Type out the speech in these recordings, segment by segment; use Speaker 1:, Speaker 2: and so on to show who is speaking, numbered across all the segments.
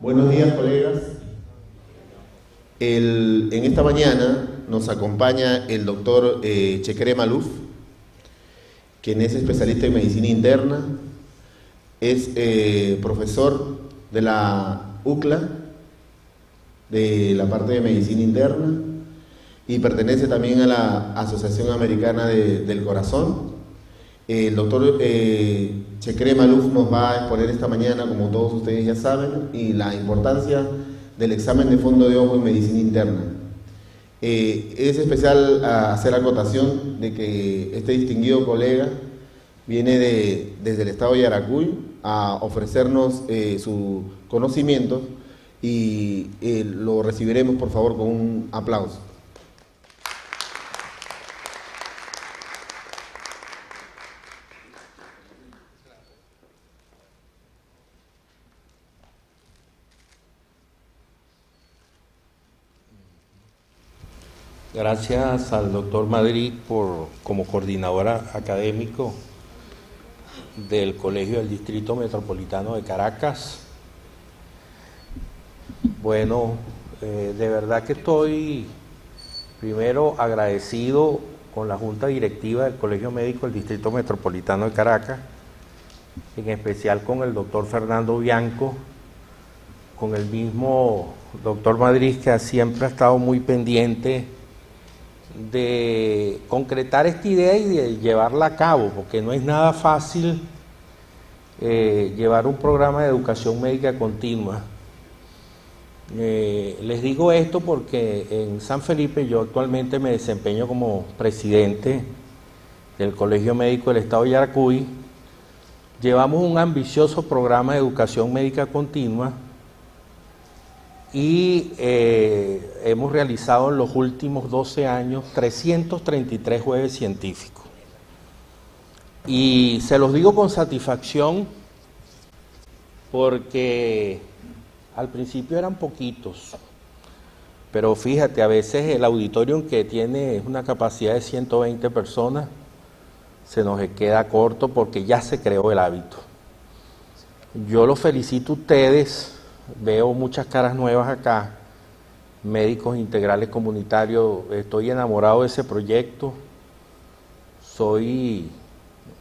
Speaker 1: Buenos días, colegas. En esta mañana nos acompaña el doctor Chekere Malouf, quien es especialista en medicina interna, es profesor de la UCLA, de la parte de medicina interna, y pertenece también a la Asociación Americana del Corazón. El doctor Chekere Malouf nos va a exponer esta mañana, como todos ustedes ya saben, y la importancia del examen de fondo de ojo en medicina interna. Es especial hacer acotación de que este distinguido colega viene desde el estado de Yaracuy a ofrecernos su conocimiento y lo recibiremos por favor con un aplauso.
Speaker 2: Gracias al doctor Madrid como coordinador académico del Colegio del Distrito Metropolitano de Caracas. Bueno, de verdad que estoy primero agradecido con la Junta Directiva del Colegio Médico del Distrito Metropolitano de Caracas, en especial con el doctor Fernando Bianco, con el mismo doctor Madrid, que siempre ha estado muy pendiente de concretar esta idea y de llevarla a cabo, porque no es nada fácil llevar un programa de educación médica continua. Les digo esto porque en San Felipe yo actualmente me desempeño como presidente del Colegio Médico del Estado de Yaracuy. Llevamos un ambicioso programa de educación médica continua y hemos realizado en los últimos 12 años 333 jueves científicos. Y se los digo con satisfacción porque al principio eran poquitos, pero fíjate, a veces el auditorio que tiene una capacidad de 120 personas se nos queda corto porque ya se creó el hábito. Yo los felicito a ustedes. Veo muchas caras nuevas acá, médicos integrales comunitarios. Estoy enamorado de ese proyecto, soy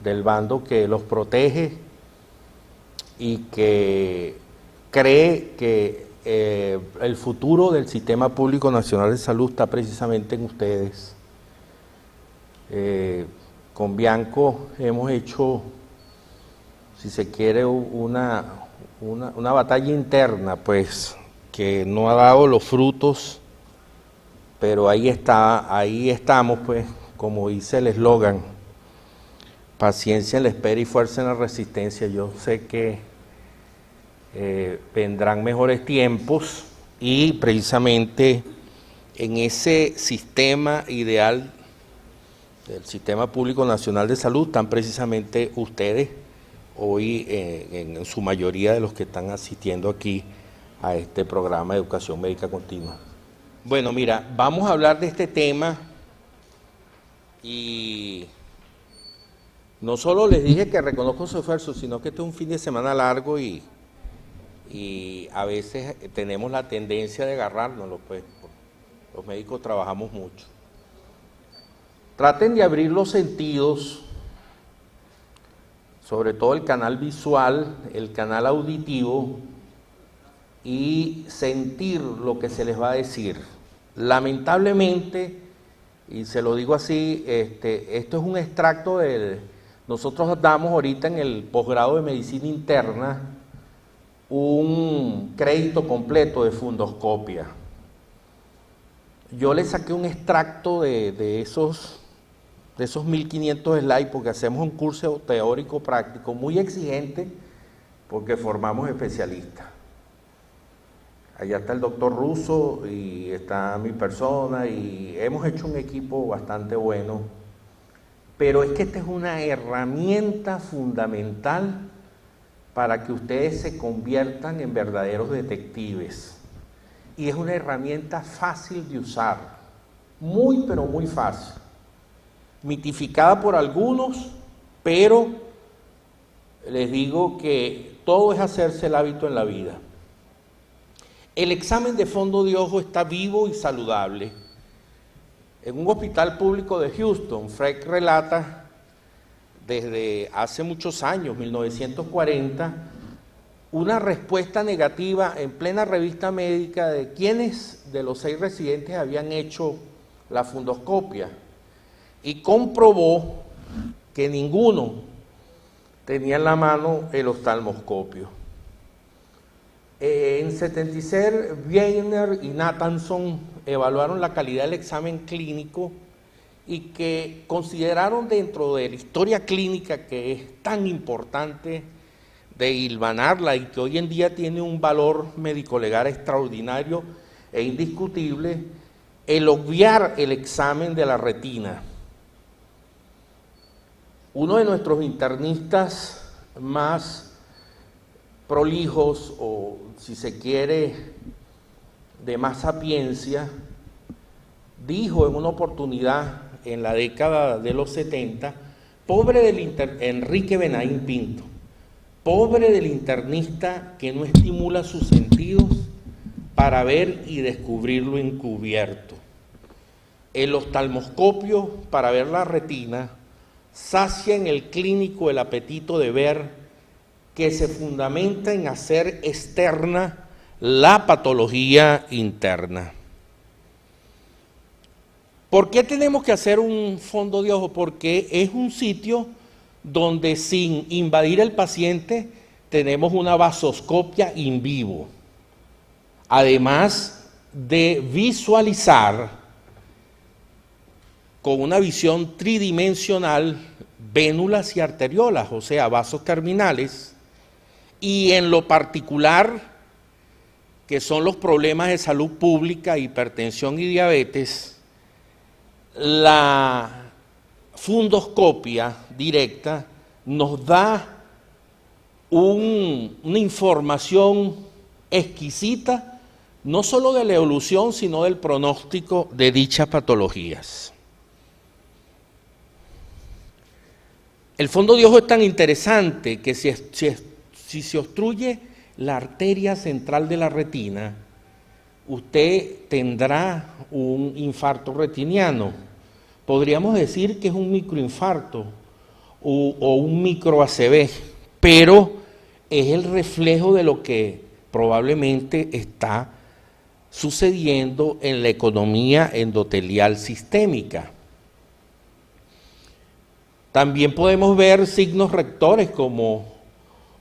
Speaker 2: del bando que los protege y que cree que el futuro del Sistema Público Nacional de Salud está precisamente en ustedes. Con Bianco hemos hecho, si se quiere, una batalla interna, pues, que no ha dado los frutos, pero ahí estamos, pues, como dice el eslogan, paciencia en la espera y fuerza en la resistencia. Yo sé que vendrán mejores tiempos y precisamente en ese sistema ideal del Sistema Público Nacional de Salud están precisamente ustedes, hoy en su mayoría de los que están asistiendo aquí a este programa de educación médica continua. Bueno, mira, vamos a hablar de este tema y no solo les dije que reconozco su esfuerzo, sino que este es un fin de semana largo y a veces tenemos la tendencia de agarrárnoslo, pues los médicos trabajamos mucho. Traten de abrir los sentidos, sobre todo el canal visual, el canal auditivo, y sentir lo que se les va a decir. Lamentablemente, y se lo digo así, esto es un extracto nosotros damos ahorita en el posgrado de medicina interna un crédito completo de fundoscopia. Yo le saqué un extracto de esos 1500 slides porque hacemos un curso teórico práctico muy exigente porque formamos especialistas. Allá está el doctor Russo y está mi persona y hemos hecho un equipo bastante bueno. Pero es que esta es una herramienta fundamental para que ustedes se conviertan en verdaderos detectives. Y es una herramienta fácil de usar, muy pero muy fácil. Mitificada por algunos, pero les digo que todo es hacerse el hábito en la vida. El examen de fondo de ojo está vivo y saludable. En un hospital público de Houston, Freck relata desde hace muchos años, 1940, una respuesta negativa en plena revista médica de quiénes de los 6 residentes habían hecho la fundoscopia y comprobó que ninguno tenía en la mano el oftalmoscopio. En 76, Wiener y Nathanson evaluaron la calidad del examen clínico y que consideraron dentro de la historia clínica, que es tan importante de hilvanarla y que hoy en día tiene un valor médico-legal extraordinario e indiscutible, el obviar el examen de la retina. Uno de nuestros internistas más prolijos, o si se quiere, de más sapiencia, dijo en una oportunidad en la década de los 70, pobre del Enrique Benaín Pinto, pobre del internista que no estimula sus sentidos para ver y descubrir lo encubierto. El oftalmoscopio para ver la retina sacia en el clínico el apetito de ver, que se fundamenta en hacer externa la patología interna. ¿Por qué tenemos que hacer un fondo de ojo? Porque es un sitio donde, sin invadir el paciente, tenemos una vasoscopia in vivo. Además de visualizar con una visión tridimensional vénulas y arteriolas, o sea, vasos terminales, y en lo particular, que son los problemas de salud pública, hipertensión y diabetes, la fundoscopia directa nos da una información exquisita, no solo de la evolución, sino del pronóstico de dichas patologías. El fondo de ojo es tan interesante que si se obstruye la arteria central de la retina, usted tendrá un infarto retiniano. Podríamos decir que es un microinfarto o un micro ACV, pero es el reflejo de lo que probablemente está sucediendo en la economía endotelial sistémica. También podemos ver signos rectores como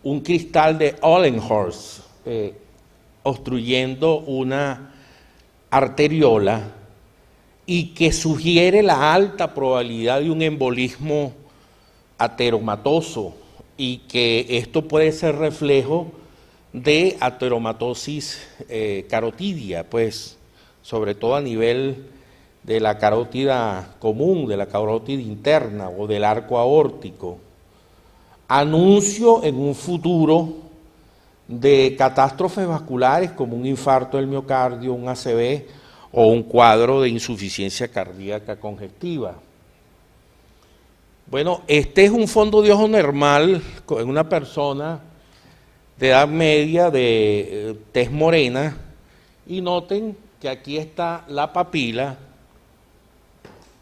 Speaker 2: un cristal de Ollenhorst obstruyendo una arteriola y que sugiere la alta probabilidad de un embolismo ateromatoso, y que esto puede ser reflejo de ateromatosis carotidia, pues sobre todo a nivel de la carótida común, de la carótida interna o del arco aórtico. Anuncio en un futuro de catástrofes vasculares como un infarto del miocardio, un ACV o un cuadro de insuficiencia cardíaca congestiva. Bueno, este es un fondo de ojo normal en una persona de edad media, de tez morena, y noten que aquí está la papila,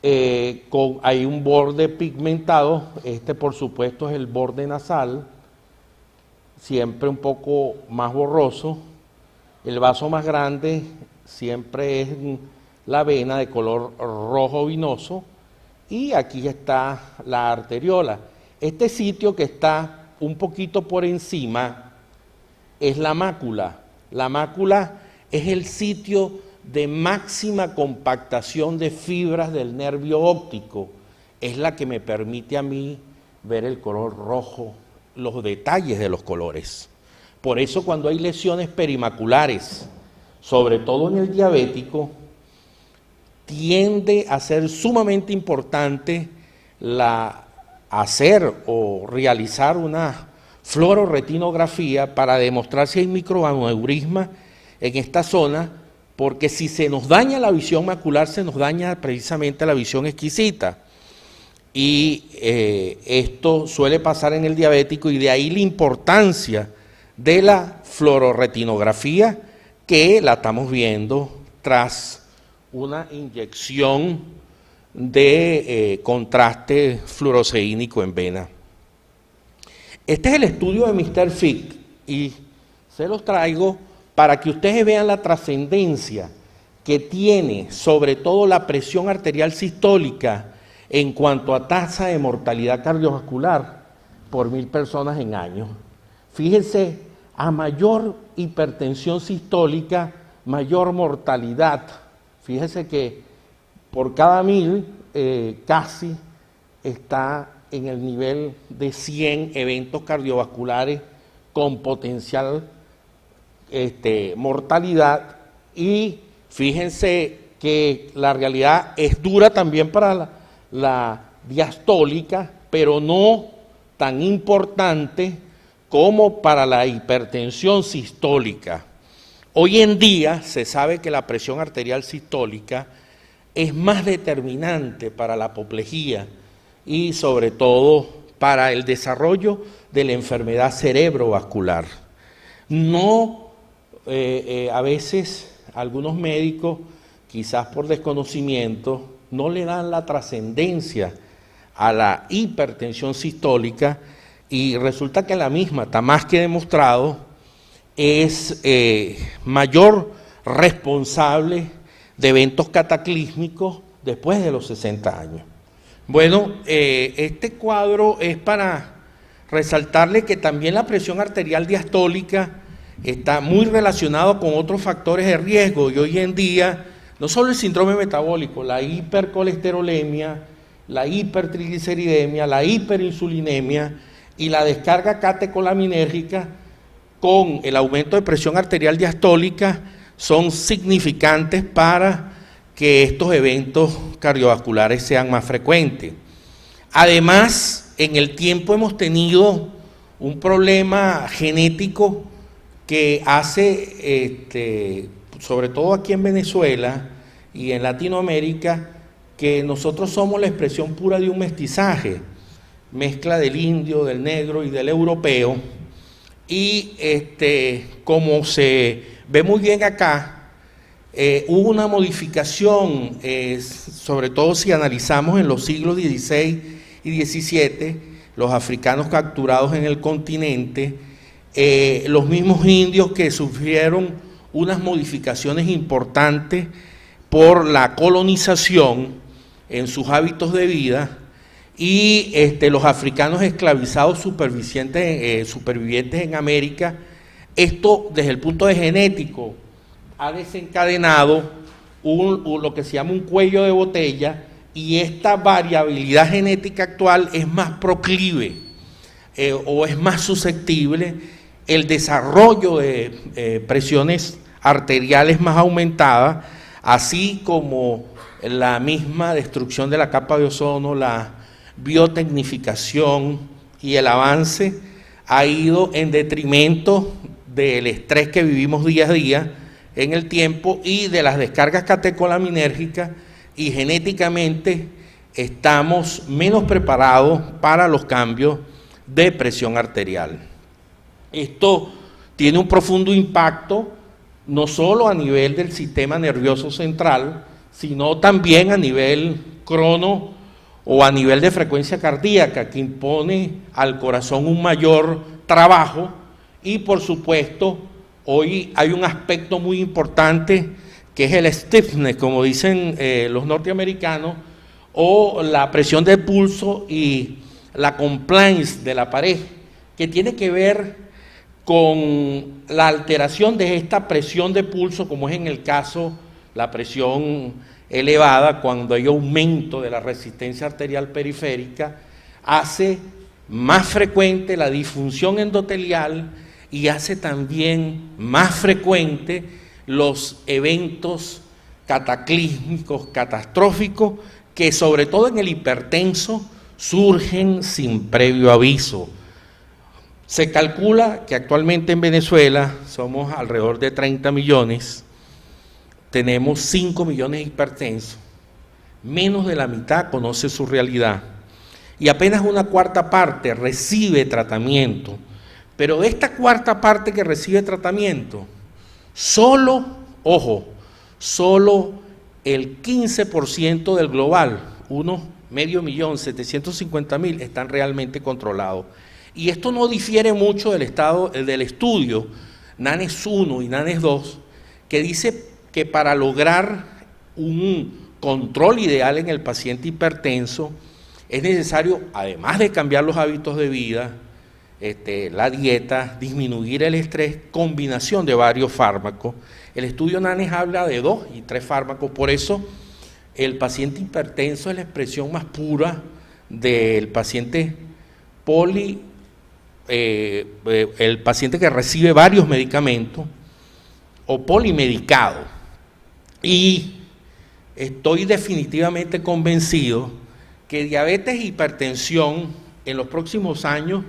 Speaker 2: hay un borde pigmentado. Este por supuesto es el borde nasal, siempre un poco más borroso. El vaso más grande siempre es la vena de color rojo vinoso, y aquí está la arteriola. Este sitio que está un poquito por encima es la mácula. La mácula es el sitio de máxima compactación de fibras del nervio óptico. Es la que me permite a mí ver el color rojo, los detalles de los colores. Por eso cuando hay lesiones perimaculares sobre todo en el diabético, tiende a ser sumamente importante hacer o realizar una fluororetinografía para demostrar si hay microaneurisma en esta zona, porque si se nos daña la visión macular, se nos daña precisamente la visión exquisita. Y esto suele pasar en el diabético, y de ahí la importancia de la fluororetinografía, que la estamos viendo tras una inyección de contraste fluoroceínico en vena. Este es el estudio de Mr. Fick, y se los traigo para que ustedes vean la trascendencia que tiene sobre todo la presión arterial sistólica en cuanto a tasa de mortalidad cardiovascular por 1000 personas en año. Fíjense, a mayor hipertensión sistólica, mayor mortalidad. Fíjense que por cada 1000 casi está en el nivel de 100 eventos cardiovasculares con potencial mortalidad. Y fíjense que la realidad es dura también para la diastólica, pero no tan importante como para la hipertensión sistólica. Hoy en día se sabe que la presión arterial sistólica es más determinante para la apoplejía y sobre todo para el desarrollo de la enfermedad cerebrovascular. No, a veces algunos médicos, quizás por desconocimiento, no le dan la trascendencia a la hipertensión sistólica, y resulta que la misma, está más que demostrado, es mayor responsable de eventos cataclísmicos después de los 60 años. Bueno, este cuadro es para resaltarle que también la presión arterial diastólica está muy relacionado con otros factores de riesgo, y hoy en día no solo el síndrome metabólico, la hipercolesterolemia, la hipertrigliceridemia, la hiperinsulinemia y la descarga catecolaminérgica con el aumento de presión arterial diastólica son significantes para que estos eventos cardiovasculares sean más frecuentes. Además, en el tiempo hemos tenido un problema genético que hace, sobre todo aquí en Venezuela y en Latinoamérica, que nosotros somos la expresión pura de un mestizaje, mezcla del indio, del negro y del europeo, y como se ve muy bien acá, hubo una modificación, sobre todo si analizamos en los siglos XVI y XVII, los africanos capturados en el continente, los mismos indios que sufrieron unas modificaciones importantes por la colonización en sus hábitos de vida, y los africanos esclavizados supervivientes en América. Esto, desde el punto de genético, ha desencadenado lo que se llama un cuello de botella, y esta variabilidad genética actual es más proclive o es más susceptible el desarrollo de presiones arteriales más aumentadas, así como la misma destrucción de la capa de ozono, la biotecnificación y el avance ha ido en detrimento del estrés que vivimos día a día en el tiempo y de las descargas catecolaminérgicas, y genéticamente estamos menos preparados para los cambios de presión arterial. Esto tiene un profundo impacto no solo a nivel del sistema nervioso central, sino también a nivel crono o a nivel de frecuencia cardíaca, que impone al corazón un mayor trabajo. Y por supuesto, hoy hay un aspecto muy importante que es el stiffness, como dicen los norteamericanos, o la presión del pulso y la compliance de la pared, que tiene que ver con la alteración de esta presión de pulso, como es en el caso la presión elevada, cuando hay aumento de la resistencia arterial periférica, hace más frecuente la disfunción endotelial y hace también más frecuente los eventos cataclísmicos, catastróficos, que sobre todo en el hipertenso surgen sin previo aviso. Se calcula que actualmente en Venezuela somos alrededor de 30 millones, tenemos 5 millones de hipertensos, menos de la mitad conoce su realidad y apenas una cuarta parte recibe tratamiento. Pero de esta cuarta parte que recibe tratamiento, solo, ojo, solo el 15% del global, 1.500.750.000, están realmente controlados. Y esto no difiere mucho del estudio NANES 1 y NANES 2, que dice que para lograr un control ideal en el paciente hipertenso es necesario, además de cambiar los hábitos de vida, la dieta, disminuir el estrés, combinación de varios fármacos. El estudio NANES habla de 2 y 3 fármacos, por eso el paciente hipertenso es la expresión más pura del paciente el paciente que recibe varios medicamentos o polimedicado. Y estoy definitivamente convencido que diabetes e hipertensión en los próximos años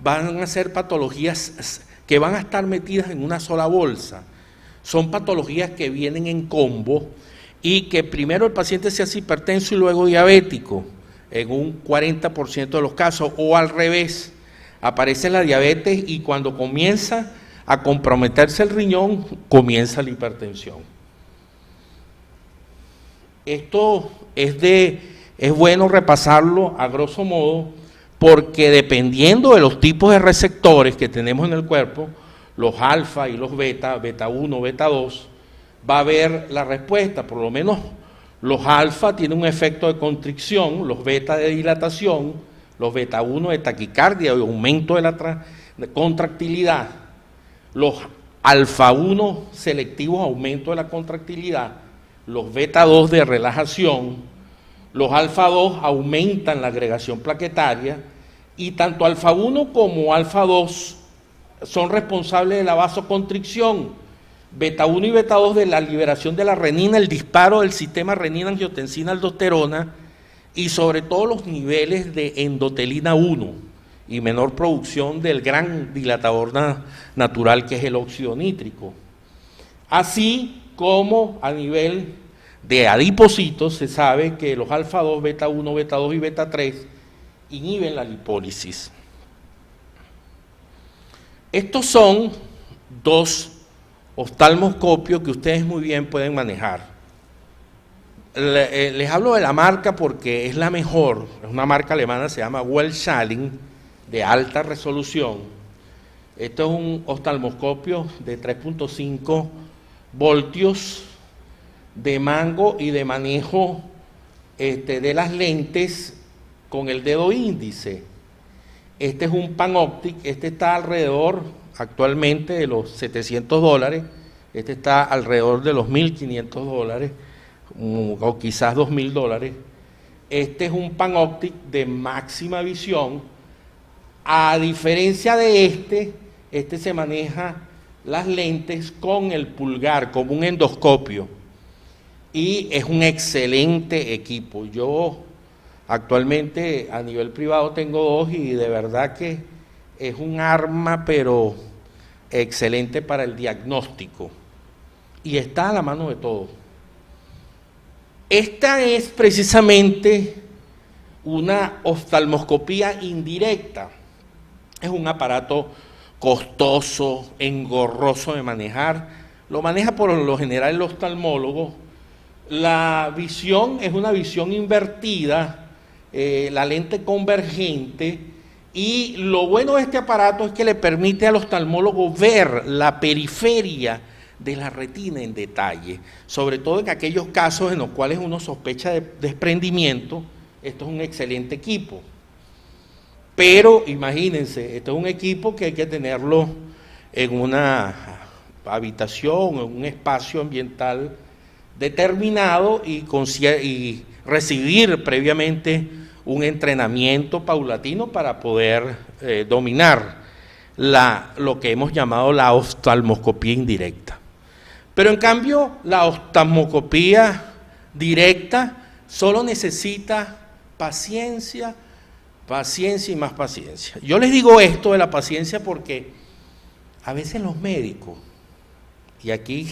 Speaker 2: van a ser patologías que van a estar metidas en una sola bolsa. Son patologías que vienen en combo y que primero el paciente se hace hipertenso y luego diabético, en un 40% de los casos, o al revés, aparece la diabetes y cuando comienza a comprometerse el riñón, comienza la hipertensión. Esto es bueno repasarlo a grosso modo, porque dependiendo de los tipos de receptores que tenemos en el cuerpo, los alfa y los beta, beta 1, beta 2, va a haber la respuesta. Por lo menos los alfa tienen un efecto de constricción, los beta de dilatación, los beta 1 de taquicardia y aumento de la contractilidad, los alfa 1 selectivos, aumento de la contractilidad, los beta 2 de relajación, los alfa 2 aumentan la agregación plaquetaria y tanto alfa 1 como alfa 2 son responsables de la vasoconstricción, beta 1 y beta 2 de la liberación de la renina, el disparo del sistema renina-angiotensina-aldosterona y sobre todo los niveles de endotelina 1 y menor producción del gran dilatador natural que es el óxido nítrico. Así como a nivel de adipocitos se sabe que los alfa 2, beta 1, beta 2 y beta 3 inhiben la lipólisis. Estos son 2 oftalmoscopios que ustedes muy bien pueden manejar. Les hablo de la marca porque es la mejor, es una marca alemana, se llama Welschalling, de alta resolución. Esto es un oftalmoscopio de 3.5 voltios de mango y de manejo de las lentes con el dedo índice. Este es un PanOptic, este está alrededor actualmente de los $700, este está alrededor de los $1.500 o quizás $2.000. Este es un PanOptic de máxima visión. A diferencia de este se maneja las lentes con el pulgar, como un endoscopio, y es un excelente equipo. Yo actualmente a nivel privado tengo 2 y de verdad que es un arma, pero excelente para el diagnóstico y está a la mano de todos. Esta es precisamente una oftalmoscopía indirecta. Es un aparato costoso, engorroso de manejar. Lo maneja por lo general el oftalmólogo. La visión es una visión invertida, la lente convergente, y lo bueno de este aparato es que le permite al oftalmólogo ver la periferia de la retina en detalle, sobre todo en aquellos casos en los cuales uno sospecha de desprendimiento. Esto es un excelente equipo, pero imagínense, esto es un equipo que hay que tenerlo en una habitación, en un espacio ambiental determinado y recibir previamente un entrenamiento paulatino para poder dominar lo que hemos llamado la oftalmoscopía indirecta. Pero en cambio, la oftalmoscopía directa solo necesita paciencia, paciencia y más paciencia. Yo les digo esto de la paciencia porque a veces los médicos, y aquí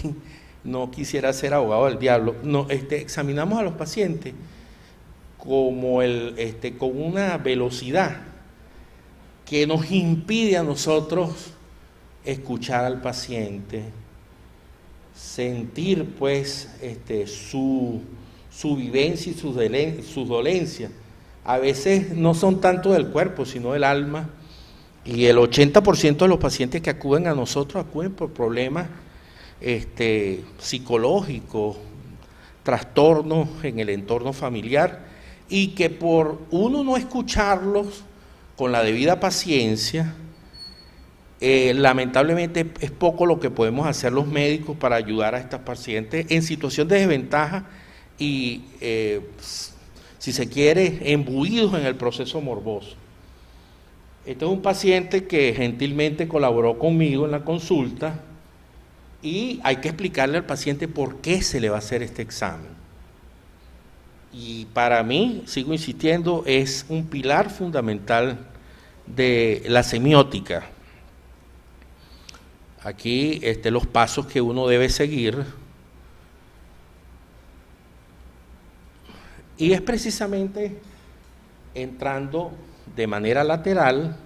Speaker 2: no quisiera ser abogado del diablo, examinamos a los pacientes como con una velocidad que nos impide a nosotros escuchar al paciente, sentir pues su vivencia y sus dolencias. A veces no son tanto del cuerpo, sino del alma, y el 80% de los pacientes que acuden a nosotros acuden por problemas psicológicos, trastornos en el entorno familiar, y que por uno no escucharlos con la debida paciencia, lamentablemente es poco lo que podemos hacer los médicos para ayudar a estos pacientes en situación de desventaja y, si se quiere, embuidos en el proceso morboso. Este es un paciente que gentilmente colaboró conmigo en la consulta y hay que explicarle al paciente por qué se le va a hacer este examen. Y para mí, sigo insistiendo, es un pilar fundamental de la semiótica. Aquí los pasos que uno debe seguir, y es precisamente entrando de manera lateral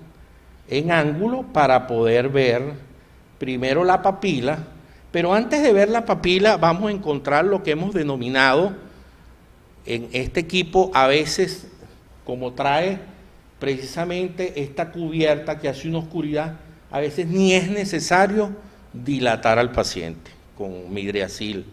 Speaker 2: en ángulo para poder ver primero la papila, pero antes de ver la papila vamos a encontrar lo que hemos denominado en este equipo, a veces como trae precisamente esta cubierta que hace una oscuridad, a veces ni es necesario dilatar al paciente con midriasil.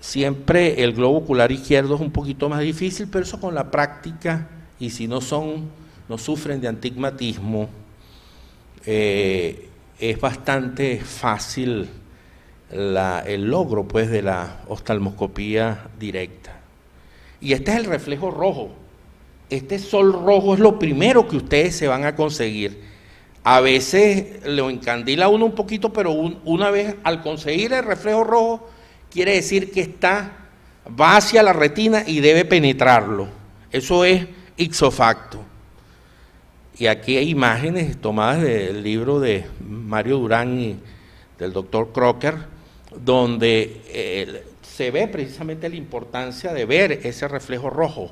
Speaker 2: Siempre el globo ocular izquierdo es un poquito más difícil, pero eso con la práctica, y si no sufren de astigmatismo, es bastante fácil el logro pues de la oftalmoscopía directa. Y este es el reflejo rojo. Este sol rojo es lo primero que ustedes se van a conseguir. A veces lo encandila uno un poquito, pero una vez al conseguir el reflejo rojo, quiere decir que va hacia la retina y debe penetrarlo. Eso es ipso facto. Y aquí hay imágenes tomadas del libro de Mario Durán y del doctor Crocker, donde se ve precisamente la importancia de ver ese reflejo rojo.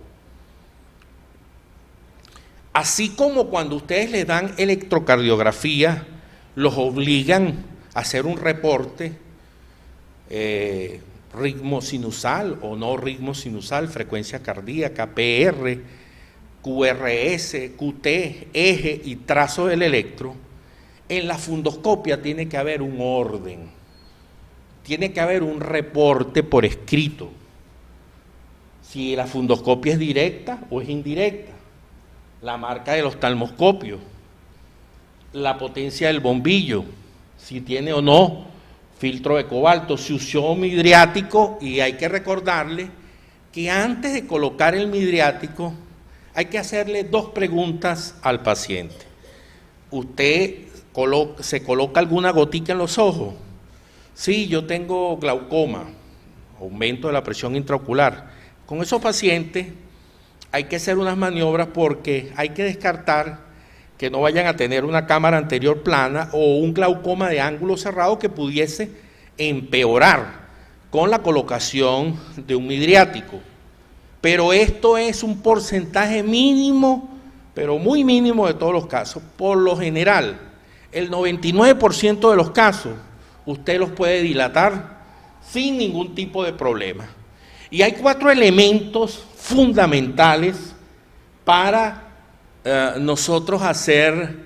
Speaker 2: Así como cuando ustedes les dan electrocardiografía, los obligan a hacer un reporte, ritmo sinusal o no ritmo sinusal, frecuencia cardíaca, PR, QRS, QT, eje y trazo del electro. En la fundoscopia tiene que haber un orden, tiene que haber un reporte por escrito, si la fundoscopia es directa o es indirecta, la marca del oftalmoscopio, la potencia del bombillo, si tiene o no filtro de cobalto, si usó midriático, y hay que recordarle que antes de colocar el midriático hay que hacerle 2 preguntas al paciente. ¿Usted se coloca alguna gotica en los ojos? Sí, yo tengo glaucoma, aumento de la presión intraocular. Con esos pacientes hay que hacer unas maniobras porque hay que descartar que no vayan a tener una cámara anterior plana o un glaucoma de ángulo cerrado que pudiese empeorar con la colocación de un midriático. Pero esto es un porcentaje mínimo, pero muy mínimo de todos los casos. Por lo general, el 99% de los casos, usted los puede dilatar sin ningún tipo de problema. Y hay 4 elementos fundamentales para nosotros hacer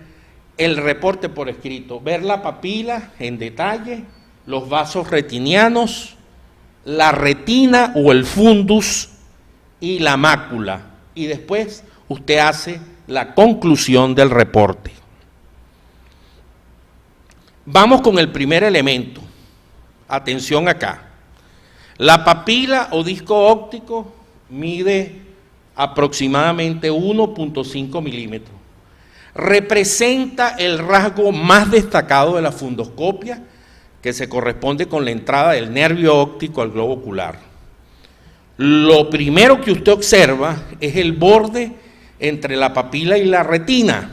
Speaker 2: el reporte por escrito: ver la papila en detalle, los vasos retinianos, la retina o el fundus y la mácula. Y después usted hace la conclusión del reporte. Vamos con el primer elemento. Atención acá. La papila o disco óptico mide aproximadamente 1.5 milímetros. Representa el rasgo más destacado de la fundoscopia, que se corresponde con la entrada del nervio óptico al globo ocular. Lo primero que usted observa es el borde entre la papila y la retina.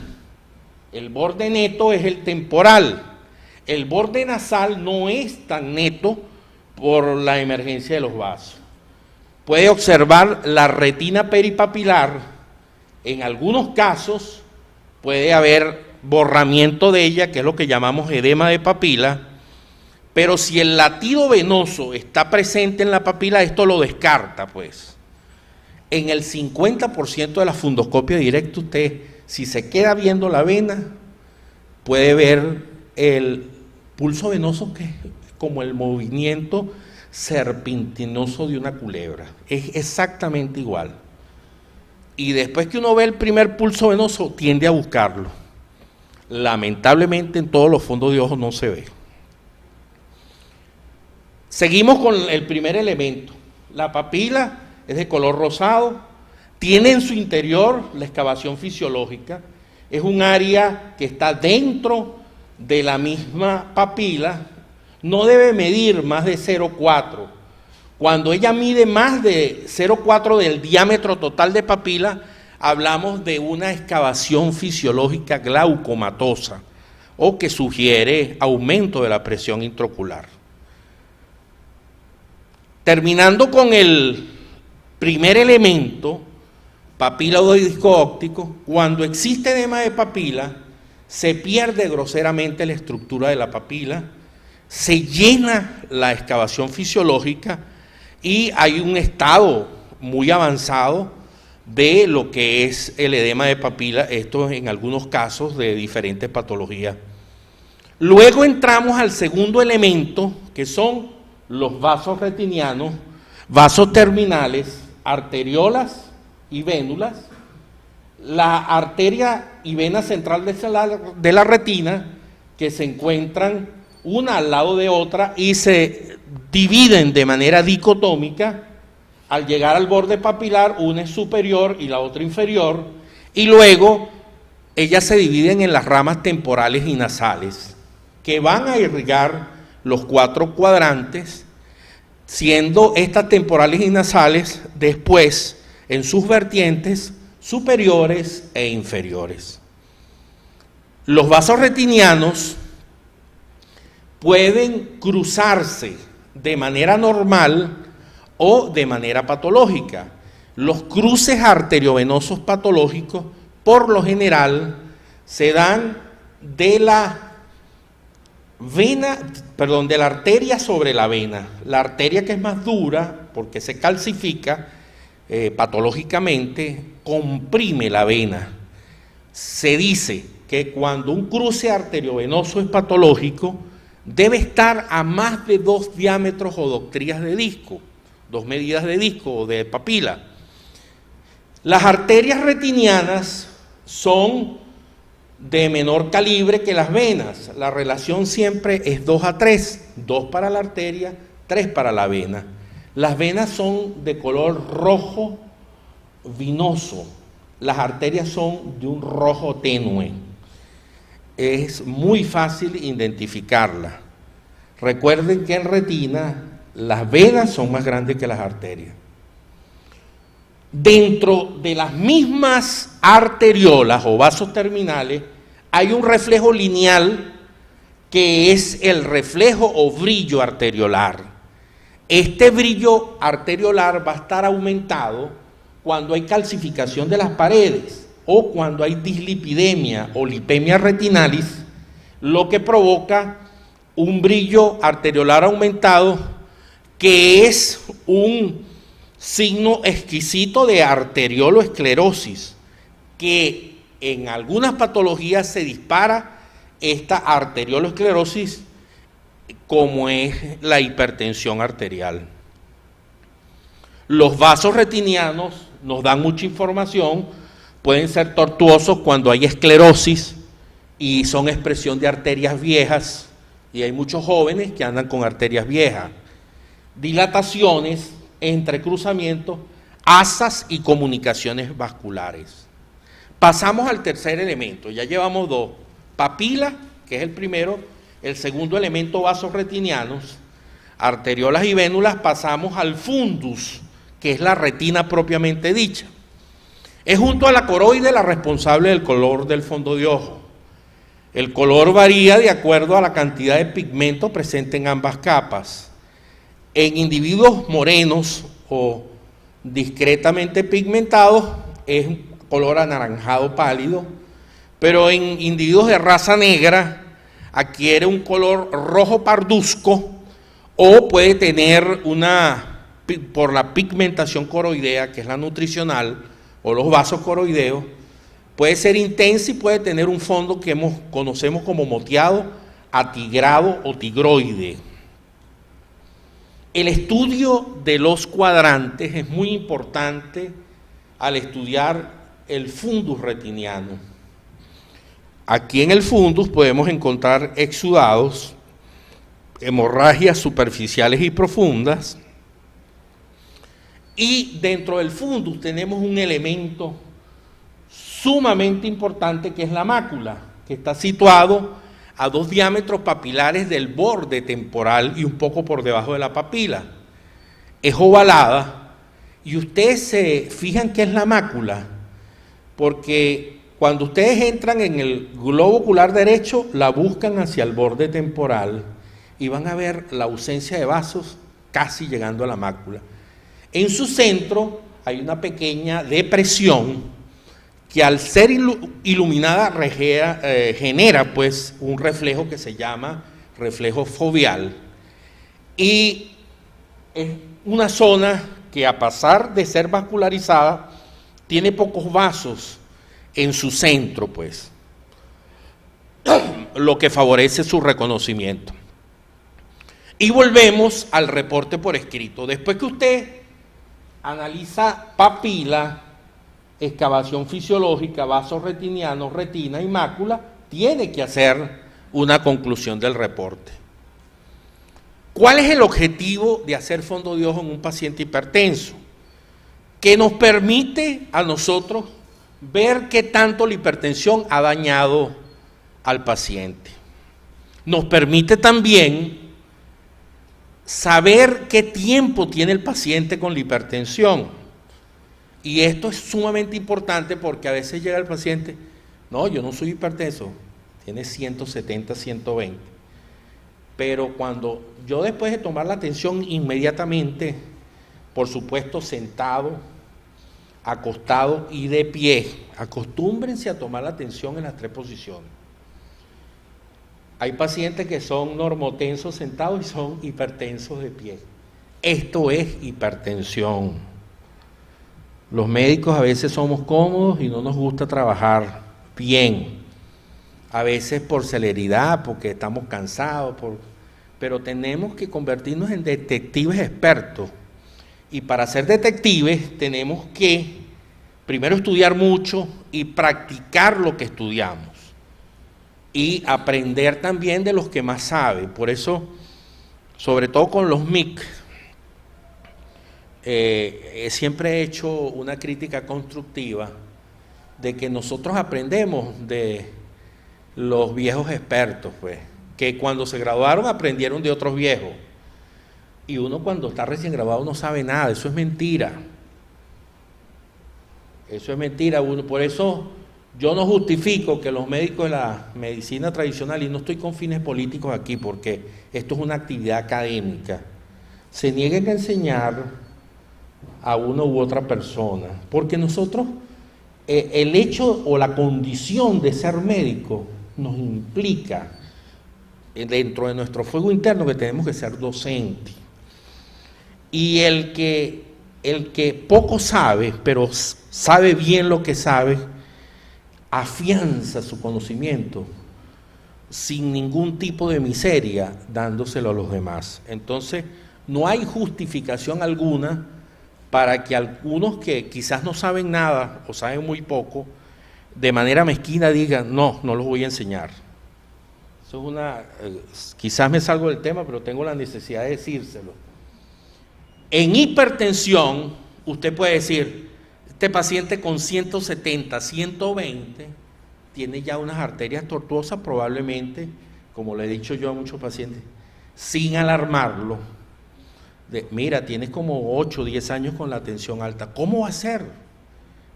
Speaker 2: El borde neto es el temporal. El borde nasal no es tan neto por la emergencia de los vasos. Puede observar la retina peripapilar. En algunos casos puede haber borramiento de ella, que es lo que llamamos edema de papila, pero si el latido venoso está presente en la papila, esto lo descarta, pues. En el 50% de la fundoscopia directa, usted, si se queda viendo la vena, puede ver el pulso venoso, que es como el movimiento serpentinoso de una culebra. Es exactamente igual. Y después que uno ve el primer pulso venoso, tiende a buscarlo. Lamentablemente en todos los fondos de ojos no se ve. Seguimos con el primer elemento. La papila es de color rosado, tiene en su interior la excavación fisiológica, es un área que está dentro de la misma papila, no debe medir más de 0,4. Cuando ella mide más de 0,4 del diámetro total de papila, hablamos de una excavación fisiológica glaucomatosa o que sugiere aumento de la presión intraocular. Terminando con el primer elemento, papila o disco óptico, cuando existe edema de papila, se pierde groseramente la estructura de la papila, se llena la excavación fisiológica y hay un estado muy avanzado de lo que es el edema de papila, esto en algunos casos de diferentes patologías. Luego entramos al segundo elemento, que son los vasos retinianos, vasos terminales, arteriolas y vénulas. La arteria y vena central de la retina, que se encuentran una al lado de otra y se dividen de manera dicotómica. Al llegar al borde papilar, una es superior y la otra inferior, y luego ellas se dividen en las ramas temporales y nasales, que van a irrigar los 4 cuadrantes, siendo estas temporales y nasales después en sus vertientes superiores e inferiores. Los vasos retinianos pueden cruzarse de manera normal o de manera patológica. Los cruces arteriovenosos patológicos, por lo general, se dan de la de la arteria sobre la vena. La arteria, que es más dura porque se calcifica patológicamente, comprime la vena. Se dice que cuando un cruce arteriovenoso es patológico, debe estar a más de 2 diámetros o dioptrías de disco, 2 medidas de disco o de papila. Las arterias retinianas son de menor calibre que las venas. La relación siempre es 2:3, 2 para la arteria, 3 para la vena. Las venas son de color rojo vinoso, las arterias son de un rojo tenue. Es muy fácil identificarla. Recuerden que en retina las venas son más grandes que las arterias. Dentro de las mismas arteriolas o vasos terminales hay un reflejo lineal que es el reflejo o brillo arteriolar. Este brillo arteriolar va a estar aumentado cuando hay calcificación de las paredes o cuando hay dislipidemia o lipemia retinalis, lo que provoca un brillo arteriolar aumentado, que es un signo exquisito de arterioloesclerosis, que en algunas patologías se dispara esta arterioloesclerosis, como es la hipertensión arterial. Los vasos retinianos nos dan mucha información, pueden ser tortuosos cuando hay esclerosis y son expresión de arterias viejas, y hay muchos jóvenes que andan con arterias viejas. Dilataciones, entrecruzamientos, asas y comunicaciones vasculares. Pasamos al tercer elemento, ya llevamos 2. Papila, que es el primero, el segundo elemento vasos retinianos, arteriolas y vénulas, pasamos al fundus, que es la retina propiamente dicha. Es junto a la coroide la responsable del color del fondo de ojo. El color varía de acuerdo a la cantidad de pigmento presente en ambas capas. En individuos morenos o discretamente pigmentados es color anaranjado pálido, pero en individuos de raza negra adquiere un color rojo parduzco o puede tener por la pigmentación coroidea, que es la nutricional, o los vasos coroideos, puede ser intensa y puede tener un fondo que conocemos como moteado, atigrado o tigroide. El estudio de los cuadrantes es muy importante al estudiar el fundus retiniano. Aquí en el fundus podemos encontrar exudados, hemorragias superficiales y profundas, y dentro del fundus tenemos un elemento sumamente importante que es la mácula, que está situado a 2 diámetros papilares del borde temporal y un poco por debajo de la papila. Es ovalada y ustedes se fijan que es la mácula, porque cuando ustedes entran en el globo ocular derecho, la buscan hacia el borde temporal y van a ver la ausencia de vasos casi llegando a la mácula. En su centro hay una pequeña depresión que al ser iluminada genera pues un reflejo que se llama reflejo foveal, y es una zona que, a pesar de ser vascularizada, tiene pocos vasos en su centro, pues, lo que favorece su reconocimiento. Y volvemos al reporte por escrito. Después que usted analiza papila, excavación fisiológica, vasos retinianos, retina y mácula, tiene que hacer una conclusión del reporte. ¿Cuál es el objetivo de hacer fondo de ojo en un paciente hipertenso? Que nos permite a nosotros ver qué tanto la hipertensión ha dañado al paciente. Nos permite también saber qué tiempo tiene el paciente con la hipertensión. Y esto es sumamente importante porque a veces llega el paciente, no, yo no soy hipertenso, tiene 170, 120. Pero cuando yo, después de tomar la tensión inmediatamente, por supuesto sentado, acostado y de pie, acostúmbrense a tomar la tensión en las 3 posiciones. Hay pacientes que son normotensos sentados y son hipertensos de pie. Esto es hipertensión. Los médicos a veces somos cómodos y no nos gusta trabajar bien. A veces por celeridad, porque estamos cansados, pero tenemos que convertirnos en detectives expertos. Y para ser detectives tenemos que primero estudiar mucho y practicar lo que estudiamos. Y aprender también de los que más saben. Por eso, sobre todo con los MIC, siempre he hecho una crítica constructiva de que nosotros aprendemos de los viejos expertos, pues, que cuando se graduaron aprendieron de otros viejos. Y uno cuando está recién graduado no sabe nada, eso es mentira. Eso es mentira. Por eso yo no justifico que los médicos de la medicina tradicional, y no estoy con fines políticos aquí, porque esto es una actividad académica, se nieguen a enseñar a una u otra persona, porque nosotros, el hecho o la condición de ser médico nos implica, dentro de nuestro fuego interno, que tenemos que ser docentes. Y el que poco sabe, pero sabe bien lo que sabe, afianza su conocimiento sin ningún tipo de miseria, dándoselo a los demás. Entonces, no hay justificación alguna para que algunos que quizás no saben nada o saben muy poco, de manera mezquina digan, no los voy a enseñar. Eso es quizás me salgo del tema, pero tengo la necesidad de decírselo. En hipertensión, usted puede decir, este paciente con 170, 120, tiene ya unas arterias tortuosas, probablemente como le he dicho yo a muchos pacientes, sin alarmarlo, mira, tienes como 8 o 10 años con la tensión alta, ¿cómo va a ser?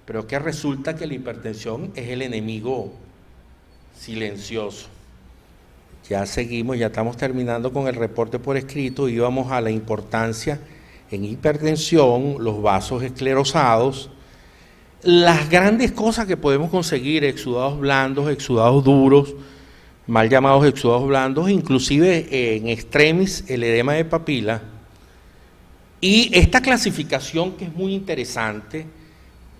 Speaker 2: Pero que resulta que la hipertensión es el enemigo silencioso. Ya seguimos, ya estamos terminando con el reporte por escrito y vamos a la importancia en hipertensión, los vasos esclerosados, las grandes cosas que podemos conseguir, exudados blandos, exudados duros, mal llamados exudados blandos, inclusive en extremis el edema de papila, y esta clasificación que es muy interesante,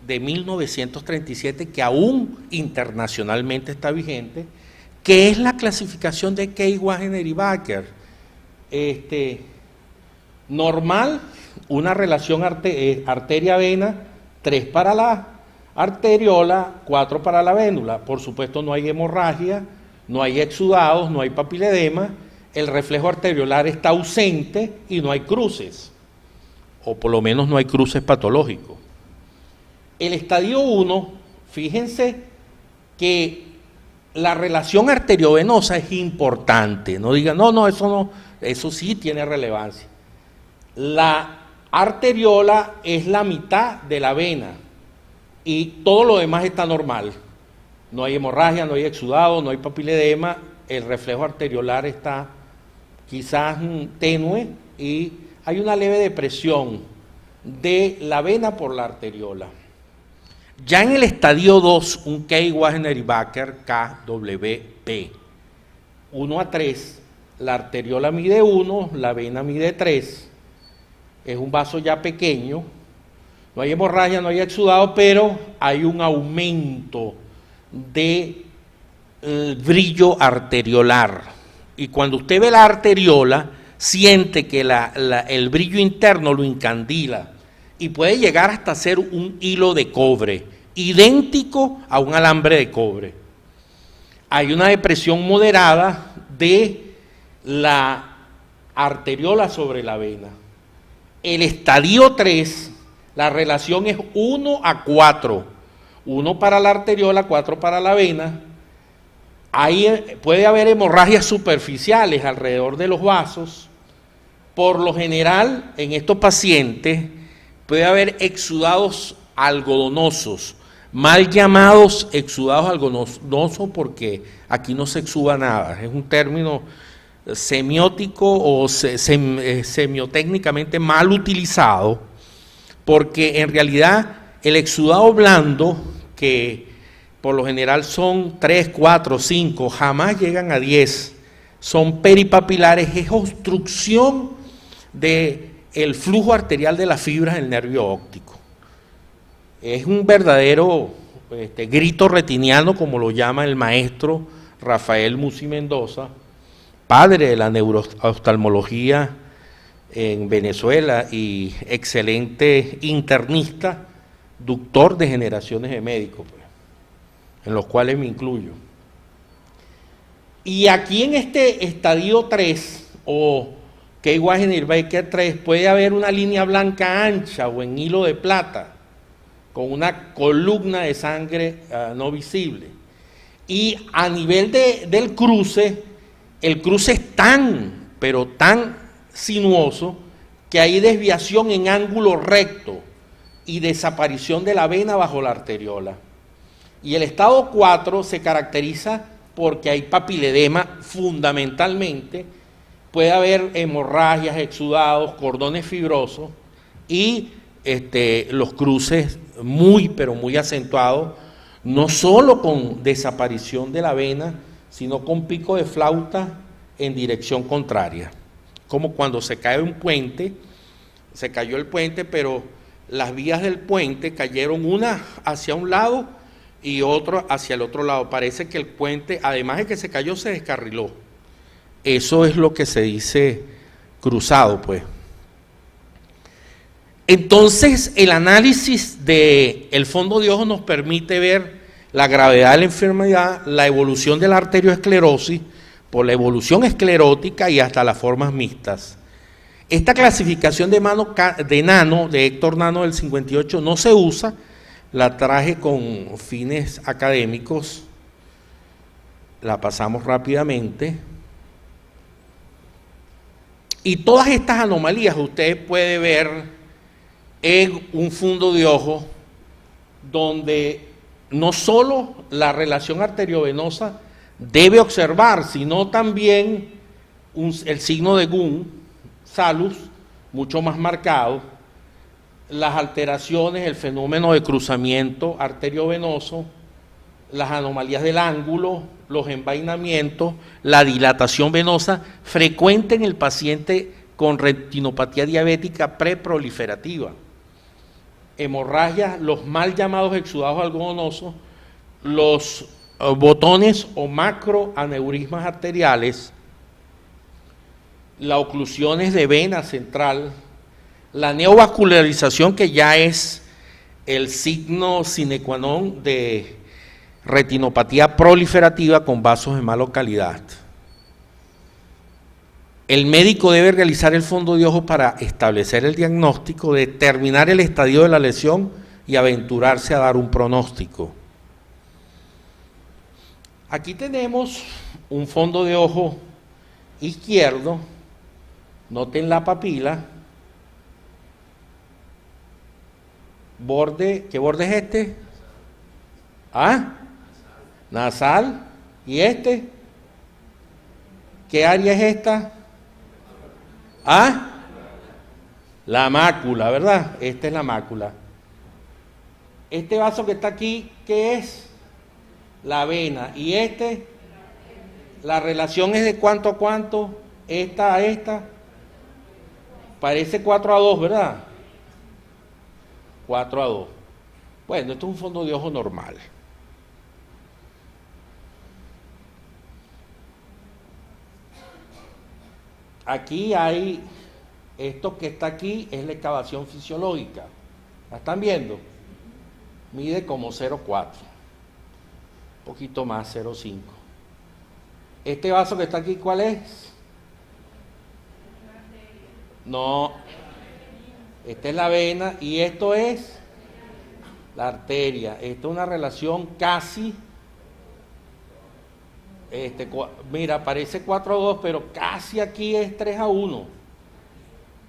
Speaker 2: de 1937, que aún internacionalmente está vigente, que es la clasificación de Kay, Wagner y Baker. Normal, una relación arteria-vena, 3 para la arteriola, 4 para la vénula. Por supuesto no hay hemorragia, no hay exudados, no hay papiledema, el reflejo arteriolar está ausente y no hay cruces, o por lo menos no hay cruces patológicos. El estadio 1, fíjense que la relación arteriovenosa es importante, no digan, no, eso sí tiene relevancia. La arteriola es la mitad de la vena y todo lo demás está normal. No hay hemorragia, no hay exudado, no hay papiledema, el reflejo arteriolar está quizás tenue y hay una leve depresión de la vena por la arteriola. Ya en el estadio 2, un Kay, Wagner y Baker, KWP, 1 a 3, la arteriola mide 1, la vena mide 3, es un vaso ya pequeño, no hay hemorragia, no hay exudado, pero hay un aumento del brillo arteriolar. Y cuando usted ve la arteriola, siente que el brillo interno lo encandila y puede llegar hasta ser un hilo de cobre, idéntico a un alambre de cobre. Hay una depresión moderada de la arteriola sobre la vena. El estadio 3, la relación es 1 a 4, 1 para la arteriola, 4 para la vena. Ahí puede haber hemorragias superficiales alrededor de los vasos. Por lo general, en estos pacientes puede haber exudados algodonosos, mal llamados exudados algodonosos porque aquí no se exuda nada, es un término semiótico o semiotécnicamente mal utilizado, porque en realidad el exudado blando, que por lo general son 3, 4, 5, jamás llegan a 10, son peripapilares, es obstrucción del flujo arterial de las fibras del nervio óptico. Es un verdadero grito retiniano, como lo llama el maestro Rafael Musi Mendoza, padre de la neurooftalmología en Venezuela y excelente internista, doctor de generaciones de médicos, pues, en los cuales me incluyo. Y aquí en este estadio 3, o Kay, Wagner y Baker 3, puede haber una línea blanca ancha o en hilo de plata, con una columna de sangre no visible. Y a nivel del cruce, el cruce es pero tan sinuoso, que hay desviación en ángulo recto y desaparición de la vena bajo la arteriola. Y el estado 4 se caracteriza porque hay papiledema fundamentalmente, puede haber hemorragias, exudados, cordones fibrosos y los cruces pero muy acentuados, no solo con desaparición de la vena, sino con pico de flauta en dirección contraria. Como cuando se cae un puente, se cayó el puente, pero las vías del puente cayeron una hacia un lado y otra hacia el otro lado. Parece que el puente, además de que se cayó, se descarriló. Eso es lo que se dice cruzado, pues. Entonces, el análisis del fondo de ojo nos permite ver la gravedad de la enfermedad, la evolución de la arteriosclerosis, por la evolución esclerótica y hasta las formas mixtas. Esta clasificación de Nano, de Héctor Nano del 58, no se usa, la traje con fines académicos, la pasamos rápidamente. Y todas estas anomalías usted puede ver en un fondo de ojo donde no solo la relación arteriovenosa debe observar, sino también el signo de Gunn, Salus, mucho más marcado, las alteraciones, el fenómeno de cruzamiento arteriovenoso, las anomalías del ángulo, los envainamientos, la dilatación venosa frecuente en el paciente con retinopatía diabética preproliferativa, hemorragias, los mal llamados exudados algodonosos, los botones o macroaneurismas arteriales, las oclusiones de vena central, la neovascularización, que ya es el signo sine qua non de retinopatía proliferativa con vasos de mala calidad. El médico debe realizar el fondo de ojo para establecer el diagnóstico, determinar el estadio de la lesión y aventurarse a dar un pronóstico. Aquí tenemos un fondo de ojo izquierdo, noten la papila, borde, ¿qué borde es este? ¿Ah? Nasal. ¿Y este? ¿Qué área es esta? ¿Ah? La mácula, ¿verdad? Esta es la mácula. Este vaso que está aquí, ¿qué es? La vena. ¿Y este? La relación es de cuánto a cuánto, esta a esta. Parece 4:2, ¿verdad? 4:2. Bueno, esto es un fondo de ojo normal. Aquí hay, esto que está aquí es la excavación fisiológica. ¿La están viendo? Mide como 0,4. Un poquito más, 0,5. Este vaso que está aquí, ¿cuál es? No. Esta es la vena y esto es la arteria. Esta es una relación casi, mira, parece 4:2, pero casi aquí es 3:1.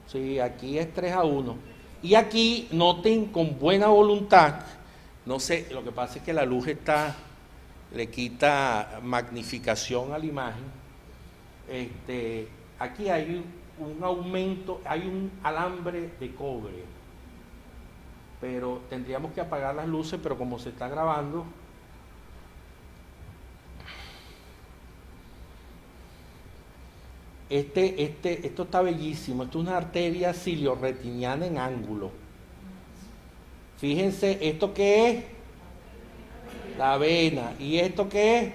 Speaker 2: Sí, aquí es 3:1. Y aquí, noten con buena voluntad, no sé, lo que pasa es que la luz le quita magnificación a la imagen. Aquí hay un aumento, hay un alambre de cobre, pero tendríamos que apagar las luces, pero como se está grabando, esto está bellísimo. Esto es una arteria cilioretiniana en ángulo. Fíjense, ¿esto qué es? La vena. ¿Y esto qué es?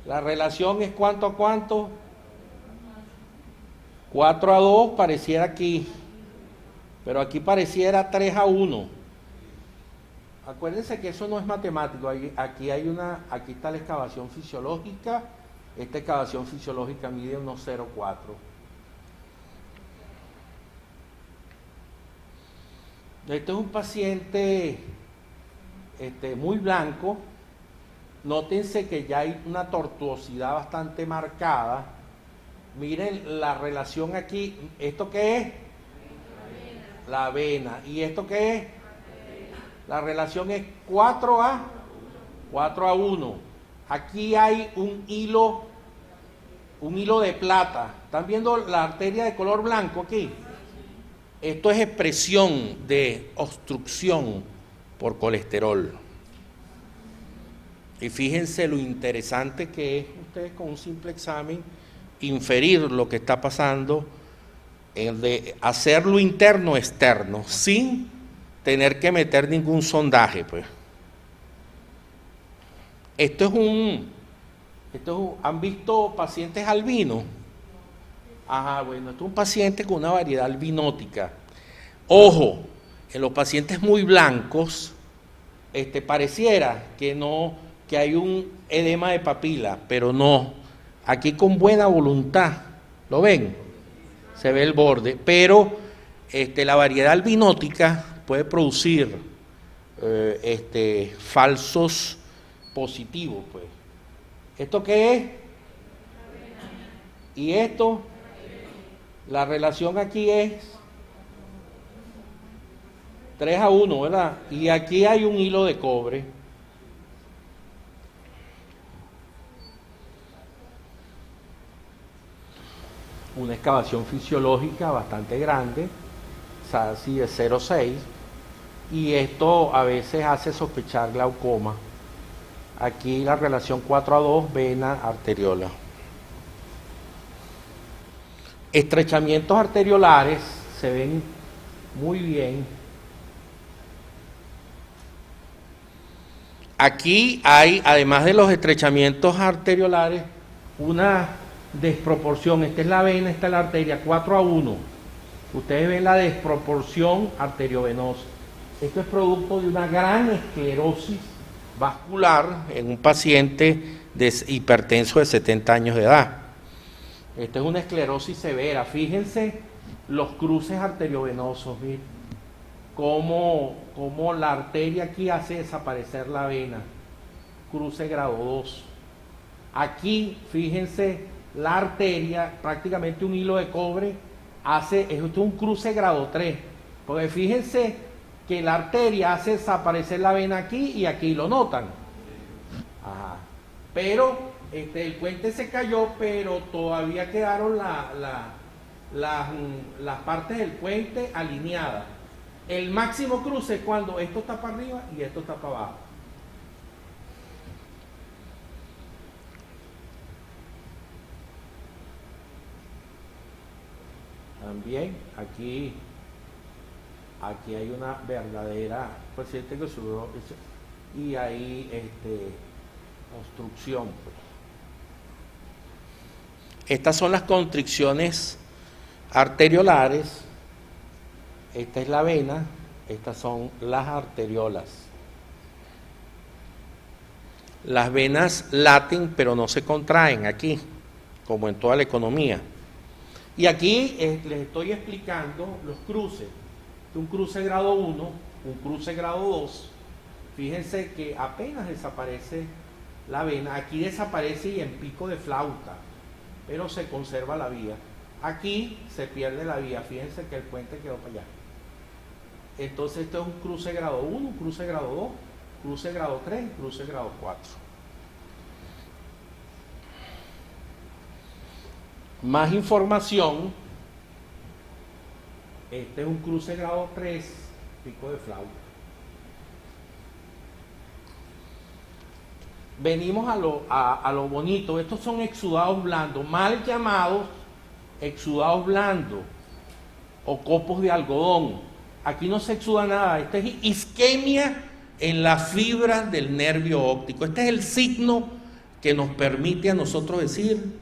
Speaker 2: La relación es ¿cuánto a cuánto? 4:2 pareciera aquí, pero aquí pareciera 3:1. Acuérdense que eso no es matemático. Aquí está la excavación fisiológica. Esta excavación fisiológica mide unos 0,4. Este es un paciente muy blanco. Nótense que ya hay una tortuosidad bastante marcada. Miren la relación aquí. ¿Esto qué es? La vena. ¿Y esto qué es? La relación es 4:1. Aquí hay un hilo de plata. ¿Están viendo la arteria de color blanco aquí? Esto es expresión de obstrucción por colesterol. Y fíjense lo interesante que es ustedes con un simple examen inferir lo que está pasando, de hacerlo interno o externo, sin tener que meter ningún sondaje, pues. ¿Han visto pacientes albinos? Ajá, bueno, esto es un paciente con una variedad albinótica. Ojo, en los pacientes muy blancos, pareciera que hay un edema de papila, pero no. Aquí con buena voluntad, ¿lo ven? Se ve el borde, pero la variedad albinótica puede producir falsos positivos, pues. ¿Esto qué es? ¿Y esto? La relación aquí es 3:1, ¿verdad? Y aquí hay un hilo de cobre. Una excavación fisiológica bastante grande, así de 0,6, y esto a veces hace sospechar glaucoma. Aquí la relación 4:2, vena arteriola. Estrechamientos arteriolares se ven muy bien. Aquí hay, además de los estrechamientos arteriolares, una desproporción. Esta es la vena, esta es la arteria, 4:1. Ustedes ven la desproporción arteriovenosa. Esto es producto de una gran esclerosis vascular en un paciente hipertenso de 70 años de edad. Esta es una esclerosis severa. Fíjense los cruces arteriovenosos, ¿sí? Cómo la arteria aquí hace desaparecer la vena. Cruce grado 2. Aquí, fíjense, la arteria, prácticamente un hilo de cobre, esto es un cruce grado 3. Porque fíjense que la arteria hace desaparecer la vena aquí y aquí, ¿lo notan? Ajá. Pero el puente se cayó, pero todavía quedaron las partes del puente alineadas. El máximo cruce es cuando esto está para arriba y esto está para abajo. También aquí hay una verdadera paciente que subió y hay obstrucción, pues. Estas son las constricciones arteriolares. Esta es la vena, estas son las arteriolas. Las venas laten, pero no se contraen aquí, como en toda la economía. Y aquí les estoy explicando los cruces. Un cruce grado 1, un cruce grado 2. Fíjense que apenas desaparece la vena. Aquí desaparece y en pico de flauta, pero se conserva la vía. Aquí se pierde la vía. Fíjense que el puente quedó para allá. Entonces esto es un cruce grado 1, un cruce grado 2, cruce grado 3, cruce grado 4. Más información. Este es un cruce grado 3, pico de flauta. Venimos a lo bonito. Estos son exudados blandos, mal llamados exudados blandos o copos de algodón. Aquí no se exuda nada. Esta es isquemia en las fibras del nervio óptico. Este es el signo que nos permite a nosotros decir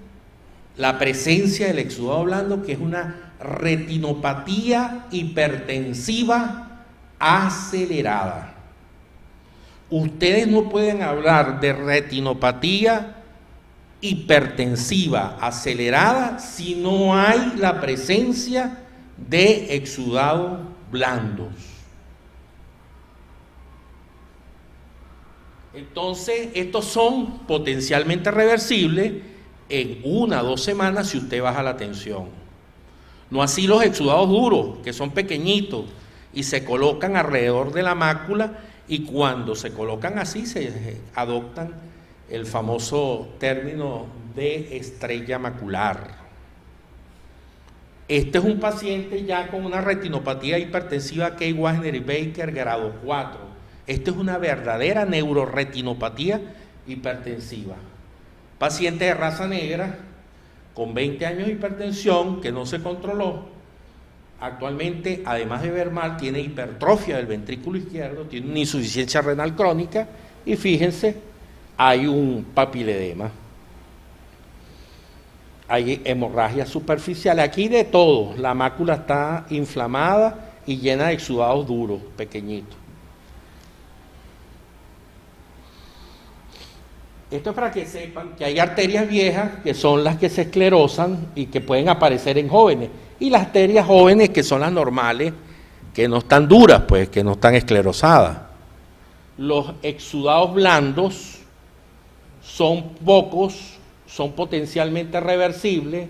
Speaker 2: la presencia del exudado blando, que es una retinopatía hipertensiva acelerada. Ustedes no pueden hablar de retinopatía hipertensiva acelerada si no hay la presencia de exudados blandos. Entonces, estos son potencialmente reversibles en 1 o 2 semanas si usted baja la tensión. No así los exudados duros, que son pequeñitos y se colocan alrededor de la mácula, y cuando se colocan así se adoptan el famoso término de estrella macular. Este es un paciente ya con una retinopatía hipertensiva Kay-Wagner y Baker grado 4. Esta es una verdadera neuroretinopatía hipertensiva. Paciente de raza negra con 20 años de hipertensión que no se controló. Actualmente, además de ver mal, tiene hipertrofia del ventrículo izquierdo, tiene una insuficiencia renal crónica y fíjense, hay un papiledema. Hay hemorragias superficiales, aquí de todo. La mácula está inflamada y llena de exudados duros, pequeñitos. Esto es para que sepan que hay arterias viejas que son las que se esclerosan y que pueden aparecer en jóvenes, y las arterias jóvenes que son las normales, que no están duras, pues, que no están esclerosadas. Los exudados blandos son pocos, son potencialmente reversibles,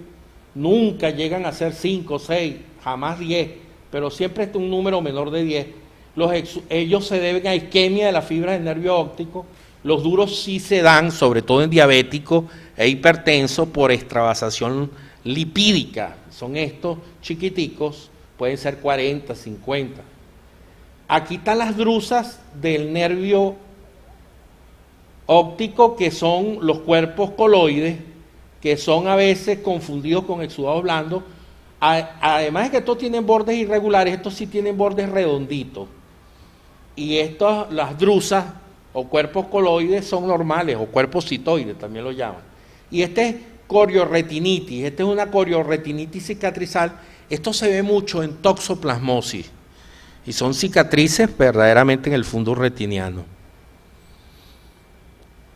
Speaker 2: nunca llegan a ser 5, 6, jamás 10, pero siempre es un número menor de 10. Ellos se deben a isquemia de las fibras del nervio óptico. Los duros sí se dan, sobre todo en diabéticos e hipertensos, por extravasación lipídica. Son estos chiquiticos, pueden ser 40, 50. Aquí están las drusas del nervio óptico, que son los cuerpos coloides, que son a veces confundidos con exudados blandos. Además de que estos tienen bordes irregulares, estos sí tienen bordes redonditos. Y las drusas o cuerpos coloides son normales, o cuerpos citoides también lo llaman. Y este es corioretinitis, esta es una corioretinitis cicatrizal. Esto se ve mucho en toxoplasmosis, y son cicatrices verdaderamente en el fundus retiniano.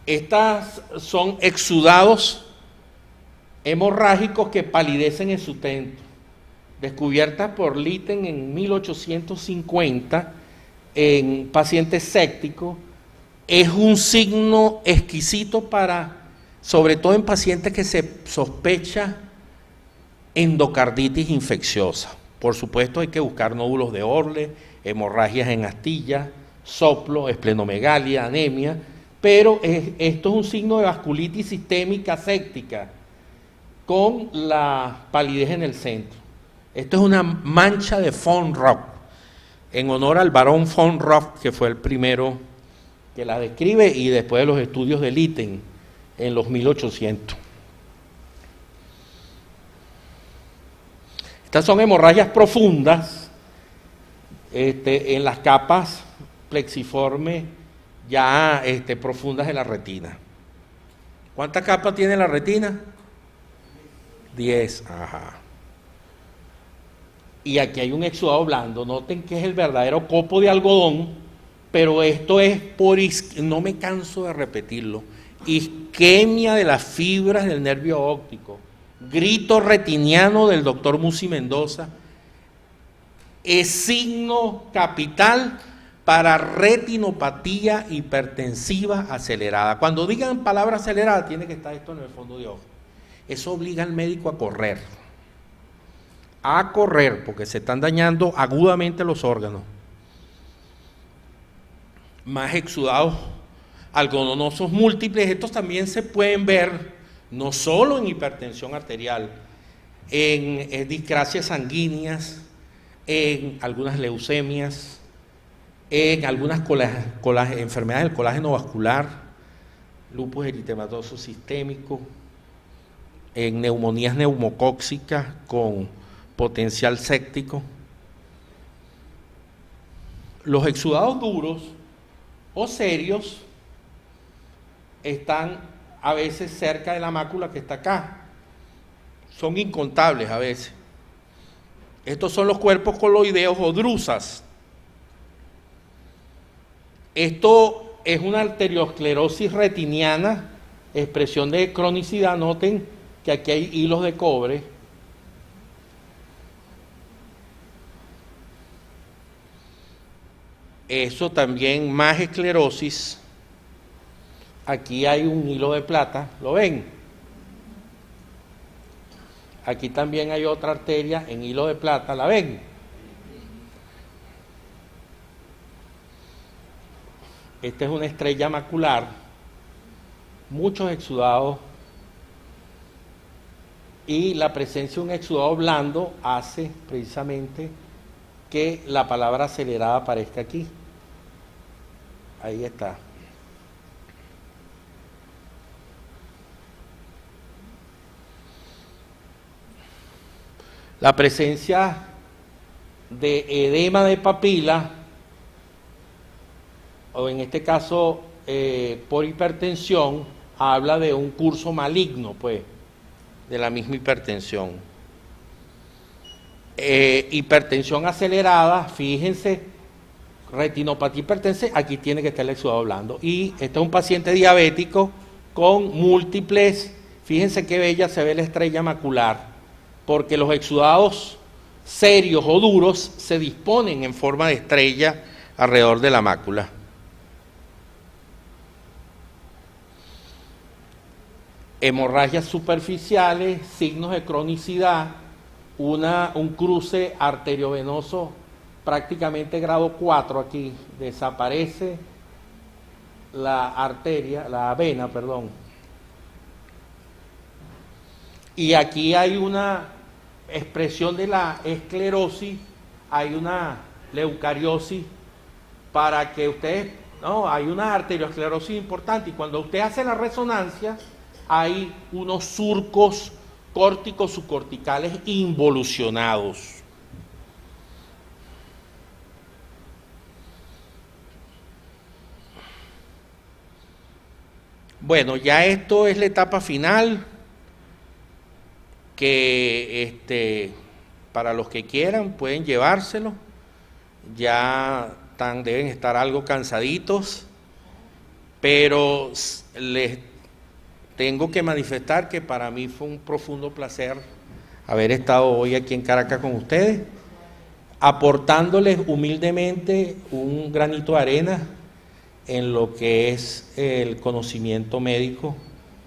Speaker 2: Estas son exudados hemorrágicos que palidecen en su centro, descubiertas por Litten en 1850 en pacientes sépticos. Es un signo exquisito sobre todo en pacientes que se sospecha endocarditis infecciosa. Por supuesto hay que buscar nódulos de Orle, hemorragias en astillas, soplo, esplenomegalia, anemia, pero esto es un signo de vasculitis sistémica séptica con la palidez en el centro. Esto es una mancha de von Rock, en honor al barón von Rock, que fue el primero que la describe, y después de los estudios de Litten en los 1800. Estas son hemorragias profundas en las capas plexiformes ya profundas de la retina. ¿Cuántas capas tiene la retina? 10, ajá. Y aquí hay un exudado blando. Noten que es el verdadero copo de algodón, pero esto es no me canso de repetirlo, isquemia de las fibras del nervio óptico. Grito retiniano del doctor Musi Mendoza. Es signo capital para retinopatía hipertensiva acelerada. Cuando digan palabra acelerada, tiene que estar esto en el fondo de ojo. Eso obliga al médico a correr, porque se están dañando agudamente los órganos. Más exudados algodonosos múltiples. Estos también se pueden ver no solo en hipertensión arterial, en discrasias sanguíneas, en algunas leucemias, en algunas enfermedades del colágeno vascular, lupus eritematoso sistémico, en neumonías neumocóxicas con potencial séptico. Los exudados duros o serios están a veces cerca de la mácula que está acá. Son incontables a veces. Estos son los cuerpos coloideos o drusas. Esto es una arteriosclerosis retiniana, expresión de cronicidad. Noten que aquí hay hilos de cobre. Eso también, más esclerosis. Aquí hay un hilo de plata, ¿lo ven? Aquí también hay otra arteria en hilo de plata, ¿la ven? Esta es una estrella macular, muchos exudados, y la presencia de un exudado blando hace precisamente que la palabra acelerada aparezca aquí. Ahí está. La presencia de edema de papila, o en este caso por hipertensión, habla de un curso maligno, pues, de la misma hipertensión. Hipertensión acelerada, fíjense, retinopatía hipertensa, aquí tiene que estar el exudado blando. Y este es un paciente diabético con múltiples, fíjense qué bella se ve la estrella macular, porque los exudados serios o duros se disponen en forma de estrella alrededor de la mácula. hemorragias superficiales, signos de cronicidad, un cruce arteriovenoso prácticamente grado 4 aquí, desaparece la vena, perdón. Y aquí hay una expresión de la esclerosis, hay una leucariosis, para que ustedes, no, hay una arteriosclerosis importante, y cuando usted hace la resonancia, hay unos surcos córticos subcorticales involucionados. Bueno, ya esto es la etapa final, que para los que quieran pueden llevárselo, ya deben estar algo cansaditos, pero les tengo que manifestar que para mí fue un profundo placer haber estado hoy aquí en Caracas con ustedes, aportándoles humildemente un granito de arena en lo que es el conocimiento médico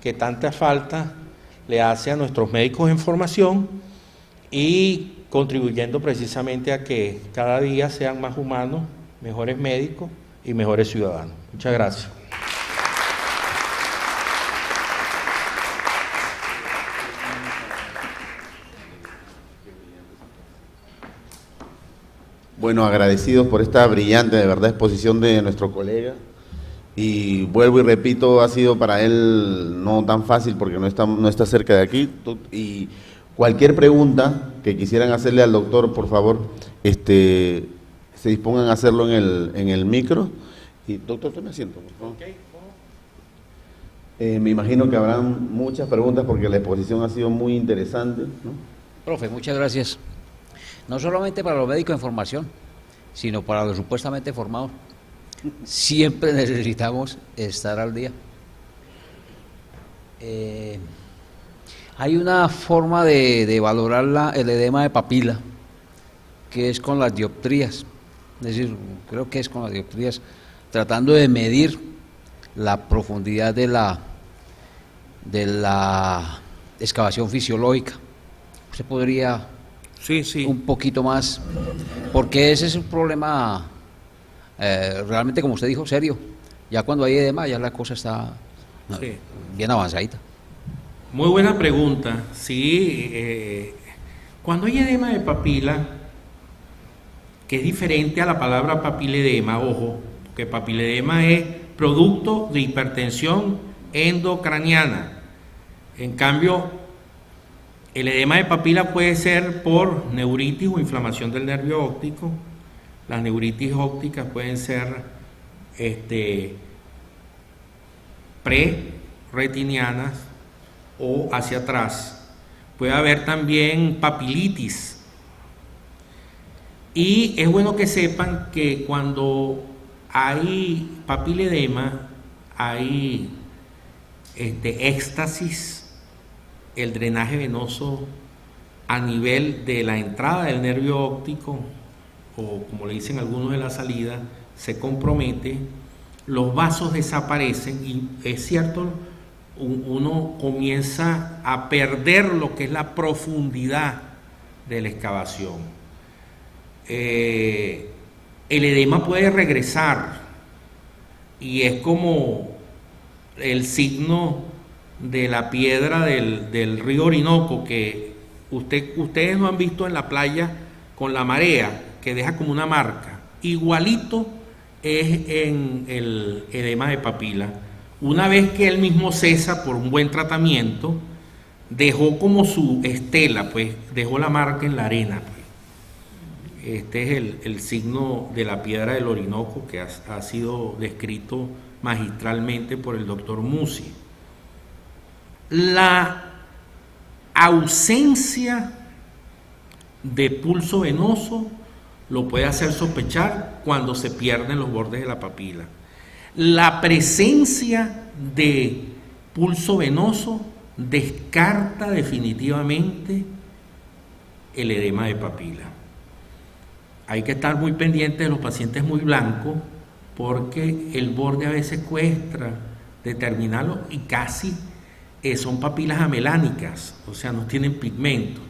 Speaker 2: que tanta falta le hace a nuestros médicos en formación, y contribuyendo precisamente a que cada día sean más humanos, mejores médicos y mejores ciudadanos. Muchas gracias.
Speaker 1: Bueno, agradecidos por esta brillante, de verdad, exposición de nuestro colega. Y vuelvo y repito, ha sido para él no tan fácil porque no está cerca de aquí. Y cualquier pregunta que quisieran hacerle al doctor, por favor, se dispongan a hacerlo en el micro. Y doctor, tome asiento, por favor. Me imagino que habrán muchas preguntas porque la exposición ha sido muy interesante, ¿no?
Speaker 3: Profe, muchas gracias. No solamente para los médicos en formación, sino para los supuestamente formados. Siempre necesitamos estar al día. Hay una forma de valorar el edema de papila, que es con las dioptrías. Es decir, creo que es con las dioptrías, tratando de medir la profundidad de la excavación fisiológica. ¿Usted podría un poquito más? Porque ese es un problema realmente, como usted dijo, serio. Ya cuando hay edema, ya la cosa está bien avanzadita.
Speaker 2: Muy buena pregunta. Sí, cuando hay edema de papila, que es diferente a la palabra papiledema, ojo, que papiledema es producto de hipertensión endocraniana. En cambio, el edema de papila puede ser por neuritis o inflamación del nervio óptico. Las neuritis ópticas pueden ser pre-retinianas o hacia atrás. Puede haber también papilitis. Y es bueno que sepan que cuando hay papiledema, hay éxtasis, el drenaje venoso a nivel de la entrada del nervio óptico, o como le dicen algunos de la salida, se compromete, los vasos desaparecen y es cierto, uno comienza a perder lo que es la profundidad de la excavación. El edema puede regresar y es como el signo de la piedra del río Orinoco, que ustedes no han visto en la playa con la marea, que deja como una marca. Igualito es en el edema de papila. Una vez que él mismo cesa por un buen tratamiento, dejó como su estela, pues dejó la marca en la arena. Este es el signo de la piedra del Orinoco, que ha sido descrito magistralmente por el doctor Musi. La ausencia de pulso venoso lo puede hacer sospechar cuando se pierden los bordes de la papila. La presencia de pulso venoso descarta definitivamente el edema de papila. Hay que estar muy pendiente de los pacientes muy blancos, porque el borde a veces cuesta determinarlo y casi son papilas amelánicas, o sea, no tienen pigmento.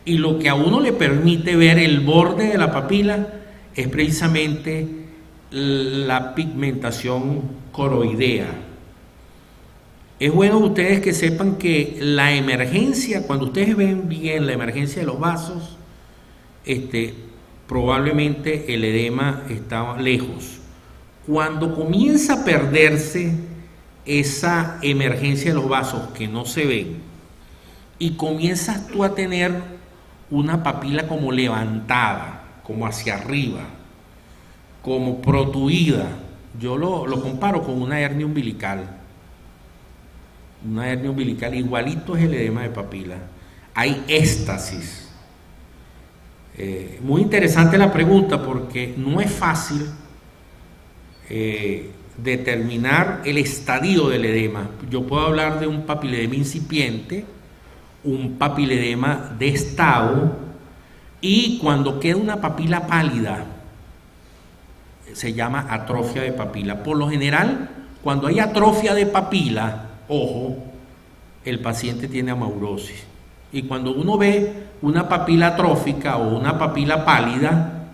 Speaker 2: Y lo que a uno le permite ver el borde de la papila es precisamente la pigmentación coroidea. Es bueno ustedes que sepan que la emergencia, cuando ustedes ven bien la emergencia de los vasos, probablemente el edema está lejos. Cuando comienza a perderse esa emergencia de los vasos que no se ven y comienzas tú a tener una papila como levantada, como hacia arriba, como protuida, yo lo comparo con una hernia umbilical. Una hernia umbilical, igualito es el edema de papila. Hay éstasis. Muy interesante la pregunta porque no es fácil determinar el estadio del edema. Yo puedo hablar de un papiledema incipiente, un papiledema de estado, y cuando queda una papila pálida se llama atrofia de papila. Por lo general, cuando hay atrofia de papila, ojo, el paciente tiene amaurosis. Y cuando uno ve una papila atrófica o una papila pálida,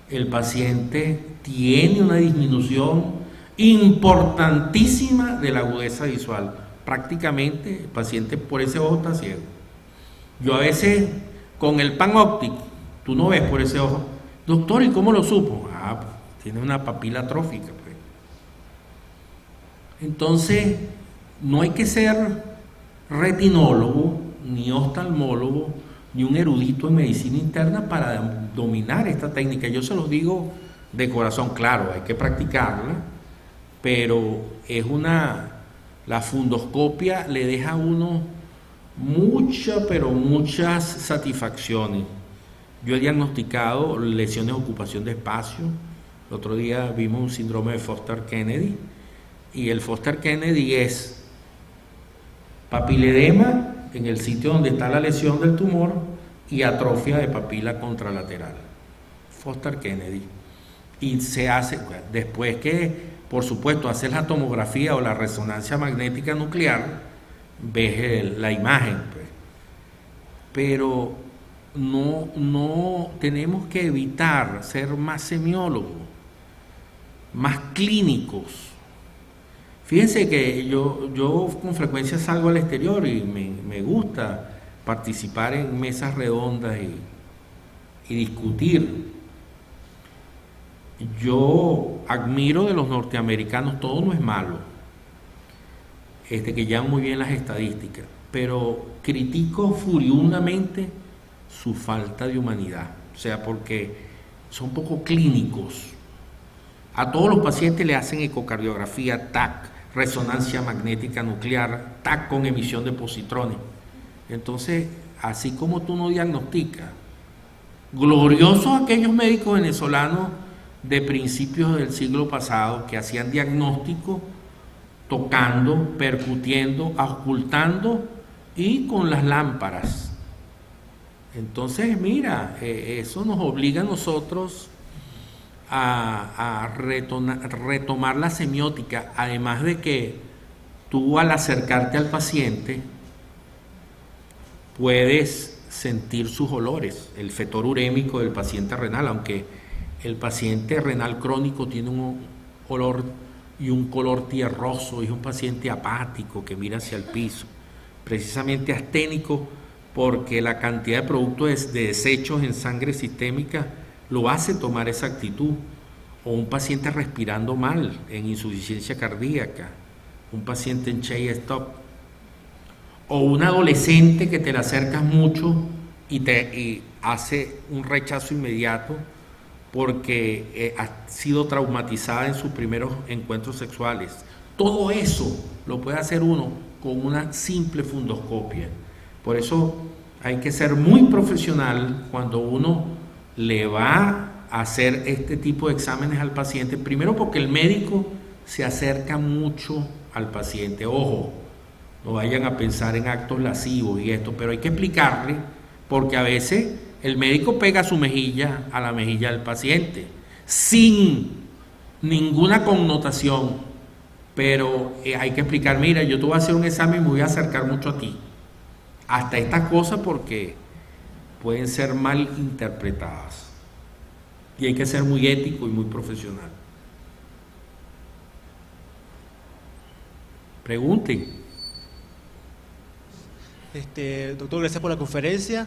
Speaker 2: el paciente tiene una disminución importantísima de la agudeza visual. Prácticamente el paciente por ese ojo está ciego. Yo a veces con el PanOptic, tú no ves por ese ojo. Doctor, ¿y cómo lo supo? Pues, tiene una papila atrófica. Pues. Entonces, no hay que ser retinólogo, ni oftalmólogo, ni un erudito en medicina interna para dominar esta técnica. Yo se los digo de corazón, claro, hay que practicarla, pero la fundoscopia le deja a uno muchas satisfacciones. Yo he diagnosticado lesiones de ocupación de espacio. El otro día vimos un síndrome de Foster-Kennedy, y el Foster-Kennedy es papiledema en el sitio donde está la lesión del tumor y atrofia de papila contralateral. Foster-Kennedy. Y se hace, después que, por supuesto, haces la tomografía o la resonancia magnética nuclear, ves la imagen. Pues. Pero no tenemos que evitar ser más semiólogos, más clínicos. Fíjense que yo con frecuencia salgo al exterior y me gusta participar en mesas redondas y discutir. Yo admiro de los norteamericanos, todo no es malo, que llevan muy bien las estadísticas, pero critico furiosamente su falta de humanidad, o sea, porque son poco clínicos. A todos los pacientes le hacen ecocardiografía, TAC, resonancia magnética nuclear, TAC con emisión de positrones. Entonces, así como tú no diagnosticas, gloriosos aquellos médicos venezolanos de principios del siglo pasado que hacían diagnóstico tocando, percutiendo, auscultando y con las lámparas. Entonces, mira, eso nos obliga a nosotros a retomar la semiótica, además de que tú al acercarte al paciente puedes sentir sus olores, el fetor urémico del paciente renal, aunque el paciente renal crónico tiene un olor y un color tierroso, es un paciente apático que mira hacia el piso, precisamente asténico, porque la cantidad de productos de desechos en sangre sistémica lo hace tomar esa actitud. O un paciente respirando mal, en insuficiencia cardíaca, un paciente en chest stop, o un adolescente que te le acercas mucho y hace un rechazo inmediato porque ha sido traumatizada en sus primeros encuentros sexuales. Todo eso lo puede hacer uno con una simple fundoscopia. Por eso hay que ser muy profesional cuando uno le va a hacer este tipo de exámenes al paciente. Primero porque el médico se acerca mucho al paciente. Ojo, no vayan a pensar en actos lascivos y esto, pero hay que explicarle, porque a veces el médico pega su mejilla a la mejilla del paciente sin ninguna connotación, pero hay que explicar, mira, yo te voy a hacer un examen y me voy a acercar mucho a ti. Hasta estas cosas porque pueden ser mal interpretadas. Y hay que ser muy ético y muy profesional. Pregunten.
Speaker 4: Doctor, gracias por la conferencia.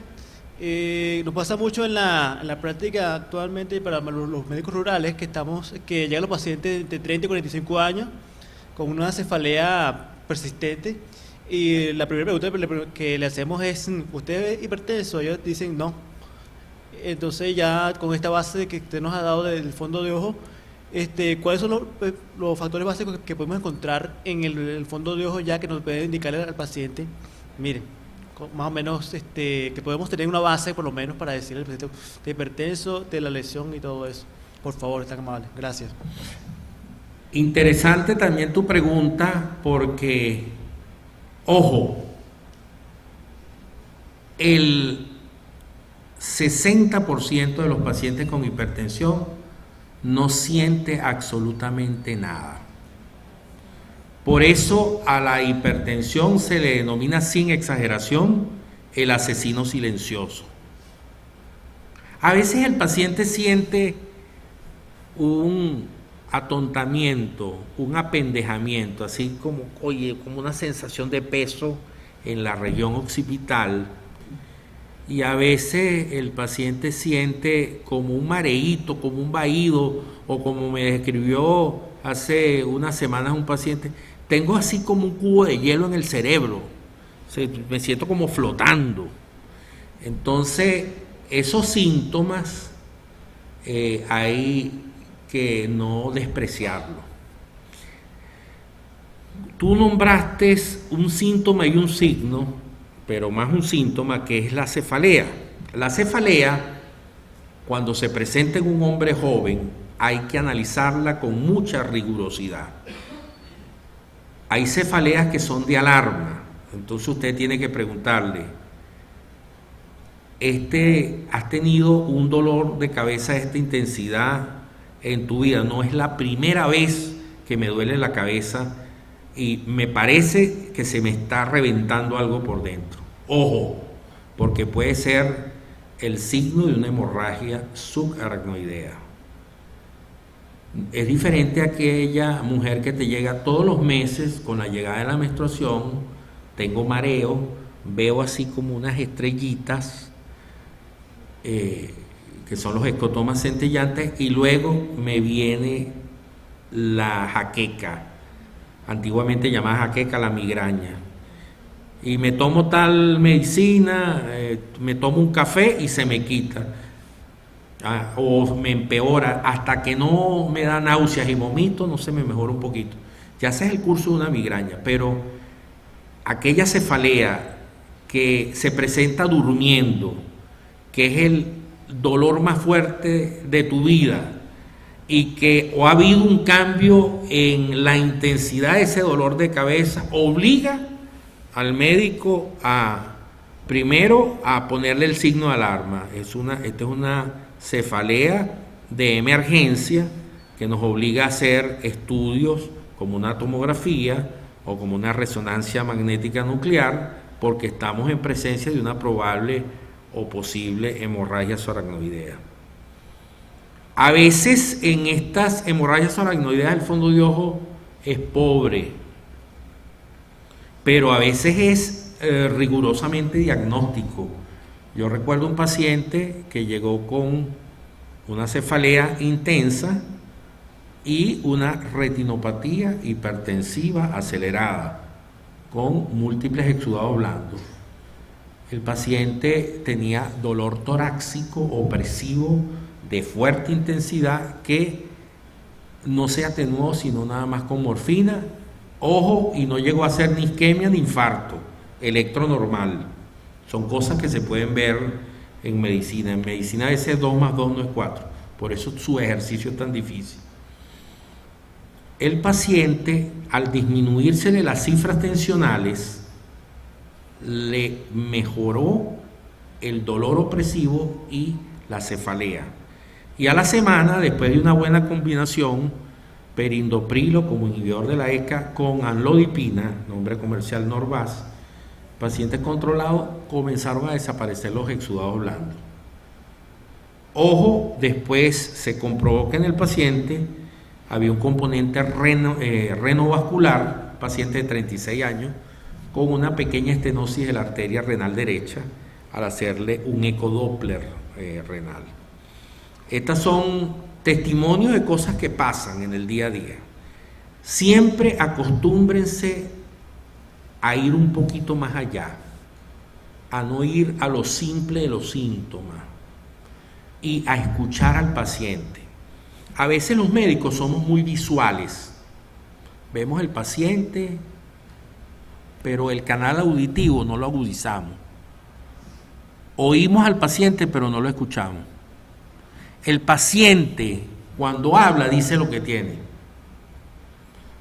Speaker 4: Nos pasa mucho en la práctica actualmente para los médicos rurales que llegan los pacientes de 30 y 45 años con una cefalea persistente, y la primera pregunta que le hacemos es: ¿usted es hipertenso? Ellos dicen no. Entonces, ya con esta base que usted nos ha dado del fondo de ojo, ¿cuáles son los factores básicos que podemos encontrar en el fondo de ojo, ya que nos puede indicarle al paciente, mire, más o menos que podemos tener una base por lo menos para decirle al paciente de hipertenso, de la lesión y todo eso? Por favor, está amable. Gracias.
Speaker 2: Interesante también tu pregunta, porque, ojo, el 60% de los pacientes con hipertensión no siente absolutamente nada. Por eso a la hipertensión se le denomina, sin exageración, el asesino silencioso. A veces el paciente siente un atontamiento, un apendejamiento, así como, como una sensación de peso en la región occipital, y a veces el paciente siente como un mareíto, como un vaído, o como me describió hace unas semanas un paciente: tengo así como un cubo de hielo en el cerebro, me siento como flotando. Entonces, esos síntomas hay que no despreciarlo. Tú nombraste un síntoma y un signo, pero más un síntoma, que es la cefalea. La cefalea, cuando se presenta en un hombre joven, hay que analizarla con mucha rigurosidad. Hay cefaleas que son de alarma, entonces usted tiene que preguntarle: ¿has tenido un dolor de cabeza de esta intensidad en tu vida? No es la primera vez que me duele la cabeza y me parece que se me está reventando algo por dentro. Ojo, porque puede ser el signo de una hemorragia subaracnoidea. Es diferente a aquella mujer que te llega todos los meses con la llegada de la menstruación: tengo mareo, veo así como unas estrellitas, que son los escotomas centellantes, y luego me viene la jaqueca, antiguamente llamada jaqueca, la migraña, y me tomo tal medicina, me tomo un café y se me quita, o me empeora, hasta que no me da náuseas y vomito, no se me mejora un poquito. Ya ese es el curso de una migraña. Pero aquella cefalea que se presenta durmiendo, que es el dolor más fuerte de tu vida, y que o ha habido un cambio en la intensidad de ese dolor de cabeza, obliga al médico primero a ponerle el signo de alarma. Esta es una cefalea de emergencia que nos obliga a hacer estudios como una tomografía o como una resonancia magnética nuclear, porque estamos en presencia de una probable o posible hemorragia subaracnoidea. A veces en estas hemorragias subaracnoideas el fondo de ojo es pobre, pero a veces es rigurosamente diagnóstico. Yo recuerdo un paciente que llegó con una cefalea intensa y una retinopatía hipertensiva acelerada con múltiples exudados blandos. El paciente tenía dolor torácico opresivo de fuerte intensidad que no se atenuó sino nada más con morfina. Ojo, y no llegó a ser ni isquemia ni infarto, electro normal. Son cosas que se pueden ver en medicina. En medicina a veces 2 más 2 no es 4. Por eso su ejercicio es tan difícil. El paciente, al disminuírsele las cifras tensionales, le mejoró el dolor opresivo y la cefalea. Y a la semana, después de una buena combinación, perindoprilo como inhibidor de la ECA con amlodipina, nombre comercial Norvasc, pacientes controlados, comenzaron a desaparecer los exudados blandos. Ojo, después se comprobó que en el paciente había un componente renovascular, paciente de 36 años, con una pequeña estenosis de la arteria renal derecha al hacerle un ecodoppler renal. Estas son testimonios de cosas que pasan en el día a día. Siempre acostúmbrense a ir un poquito más allá, a no ir a lo simple de los síntomas y a escuchar al paciente. A veces los médicos somos muy visuales, vemos el paciente, pero el canal auditivo no lo agudizamos. Oímos al paciente, pero no lo escuchamos. El paciente, cuando habla, dice lo que tiene.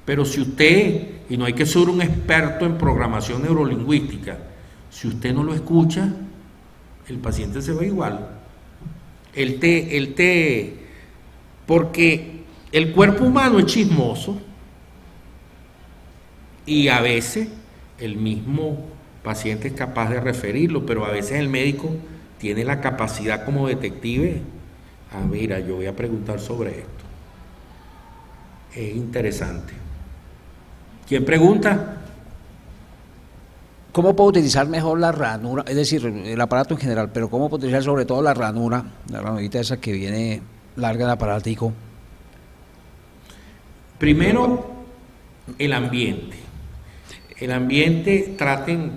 Speaker 2: Pero si usted, y no hay que ser un experto en programación neurolingüística, si usted no lo escucha, el paciente se va igual. Porque el cuerpo humano es chismoso y a veces el mismo paciente es capaz de referirlo, pero a veces el médico tiene la capacidad como detective. Ah, mira, yo voy a preguntar sobre esto. Es interesante. ¿Quién pregunta?
Speaker 3: ¿Cómo puedo utilizar mejor la ranura? Es decir, el aparato en general, pero ¿cómo puedo utilizar sobre todo la ranurita esa que viene larga de aparatico?
Speaker 2: Primero, el ambiente. El ambiente,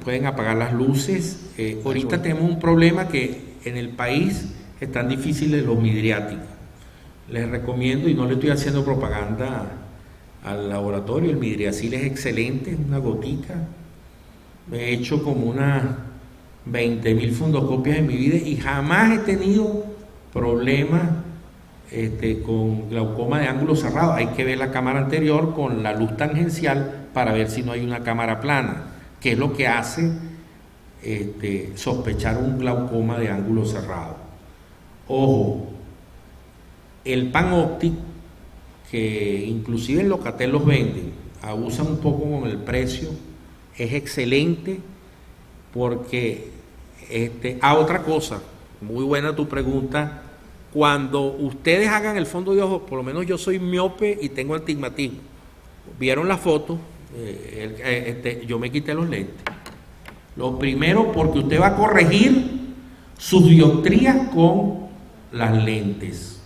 Speaker 2: pueden apagar las luces. Ahorita tenemos un problema que en el país están difíciles los midriáticos. Les recomiendo, y no le estoy haciendo propaganda al laboratorio, el midriacil es excelente, una gotica. He hecho como unas 20.000 fundocopias en mi vida y jamás he tenido problemas con glaucoma de ángulo cerrado. Hay que ver la cámara anterior con la luz tangencial para ver si no hay una cámara plana, que es lo que hace sospechar un glaucoma de ángulo cerrado. Ojo, el PanOptic, que inclusive en Locatel los venden, abusan un poco con el precio, es excelente porque otra cosa, muy buena tu pregunta. Cuando ustedes hagan el fondo de ojo, por lo menos yo soy miope y tengo astigmatismo, vieron la foto, yo me quité los lentes. Lo primero, porque usted va a corregir sus dioptrías con las lentes.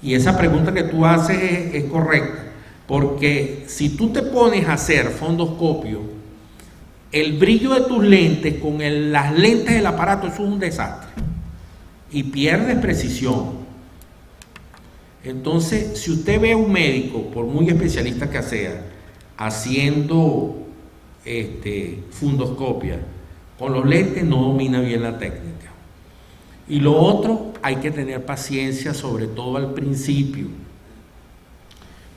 Speaker 2: Y esa pregunta que tú haces es correcta, porque si tú te pones a hacer fondoscopio, el brillo de tus lentes con las lentes del aparato, eso es un desastre y pierdes precisión. Entonces, si usted ve a un médico, por muy especialista que sea, haciendo fundoscopia con los lentes, no domina bien la técnica. Y lo otro, hay que tener paciencia, sobre todo al principio,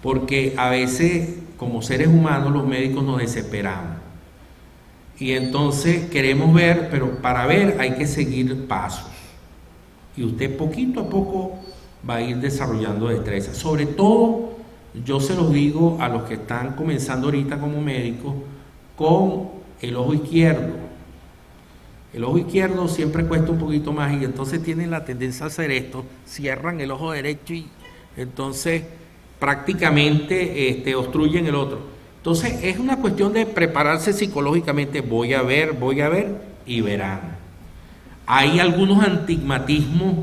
Speaker 2: porque a veces como seres humanos los médicos nos desesperamos y entonces queremos ver, pero para ver hay que seguir pasos y usted poquito a poco va a ir desarrollando destreza. Sobre todo, yo se los digo a los que están comenzando ahorita como médicos, con el ojo izquierdo. El ojo izquierdo siempre cuesta un poquito más y entonces tienen la tendencia a hacer esto, cierran el ojo derecho y entonces prácticamente obstruyen el otro. Entonces es una cuestión de prepararse psicológicamente, voy a ver y verán. Hay algunos astigmatismos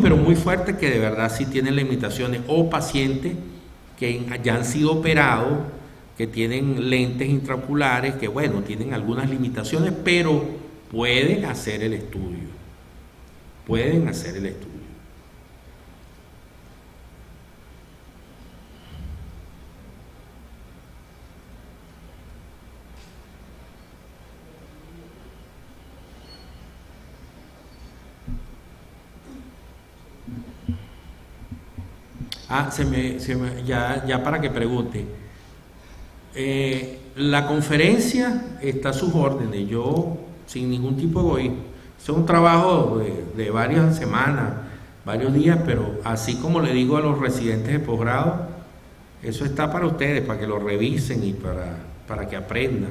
Speaker 2: pero muy fuertes que de verdad sí tienen limitaciones, o pacientes que ya han sido operados, que tienen lentes intraoculares, que bueno, tienen algunas limitaciones, pero pueden hacer el estudio. Ya para que pregunte. La conferencia está a sus órdenes, yo sin ningún tipo de egoísmo. Es un trabajo de varias semanas, varios días, pero así como le digo a los residentes de posgrado, Eso está para ustedes, para que lo revisen y para que aprendan.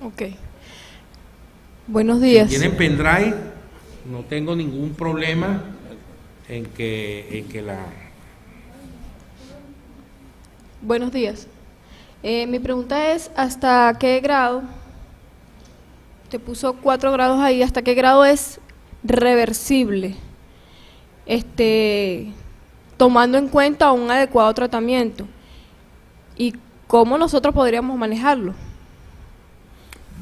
Speaker 5: Ok. Buenos días.
Speaker 2: Si tienen pendrive, no tengo ningún problema en que la...
Speaker 5: Buenos días. Mi pregunta es, ¿hasta qué grado? Te puso 4 grados ahí. ¿Hasta qué grado es reversible? Tomando en cuenta un adecuado tratamiento. ¿Y cómo nosotros podríamos manejarlo?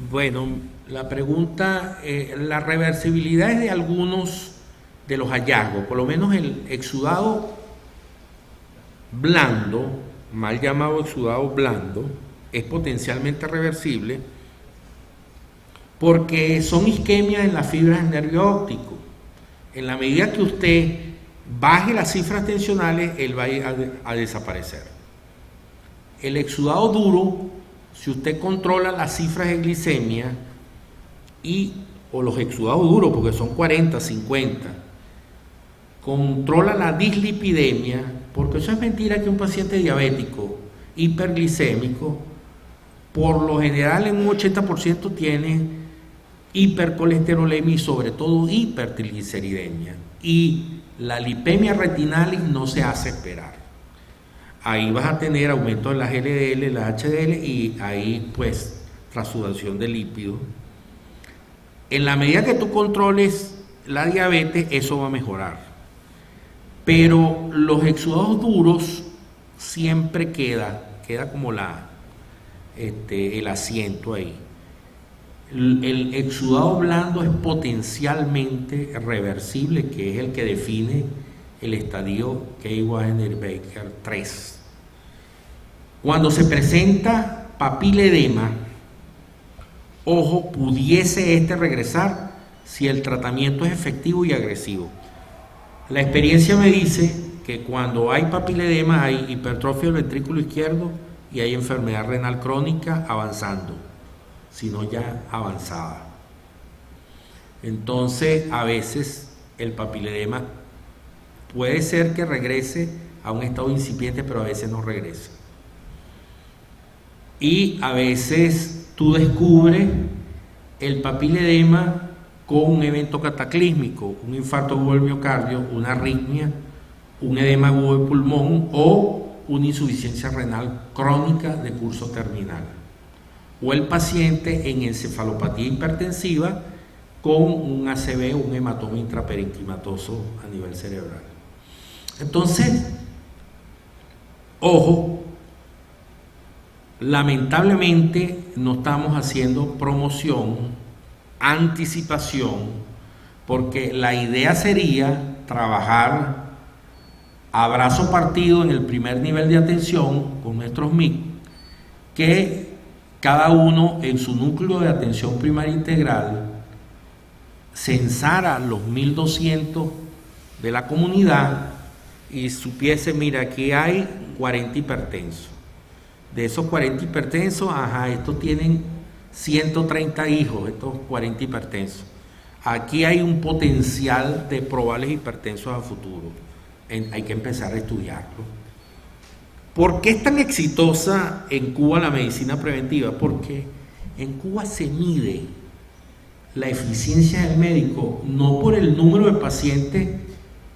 Speaker 2: Bueno, la pregunta, la reversibilidad es de algunos de los hallazgos, por lo menos el exudado blando, mal llamado exudado blando, es potencialmente reversible porque son isquemias en las fibras del nervio óptico. En la medida que usted baje las cifras tensionales, él va a ir a desaparecer. El exudado duro, si usted controla las cifras de glicemia o los exudados duros, porque son 40, 50, controla la dislipidemia, porque eso es mentira que un paciente diabético hiperglicémico, por lo general en un 80% tiene hipercolesterolemia y sobre todo hipertrigliceridemia. Y la lipemia retinalis no se hace esperar. Ahí vas a tener aumento de las LDL, las HDL y ahí pues transsudación de lípidos. En la medida que tú controles la diabetes, eso va a mejorar. Pero los exudados duros siempre queda como el asiento ahí. El exudado blando es potencialmente reversible, que es el que define el estadio Kay-Wagner-Baker 3. Cuando se presenta papiledema, ojo, pudiese regresar si el tratamiento es efectivo y agresivo. La experiencia me dice que cuando hay papiledema hay hipertrofia del ventrículo izquierdo y hay enfermedad renal crónica avanzando, sino ya avanzada. Entonces, a veces el papiledema puede ser que regrese a un estado incipiente, pero a veces no regresa. Y a veces tú descubres el papiledema con un evento cataclísmico, un infarto agudo del miocardio, una arritmia, un edema agudo de pulmón o una insuficiencia renal crónica de curso terminal. O el paciente en encefalopatía hipertensiva con un ACV, un hematoma intraparenquimatoso a nivel cerebral. Entonces, ojo, lamentablemente no estamos haciendo promoción, anticipación, porque la idea sería trabajar a brazo partido en el primer nivel de atención con nuestros MIC, que cada uno en su núcleo de atención primaria integral censara los 1200 de la comunidad y supiese, mira, aquí hay 40 hipertensos. De esos 40 hipertensos, estos tienen 130 hijos, estos 40 hipertensos. Aquí hay un potencial de probables hipertensos a futuro. Hay que empezar a estudiarlo. ¿Por qué es tan exitosa en Cuba la medicina preventiva? Porque en Cuba se mide la eficiencia del médico no por el número de pacientes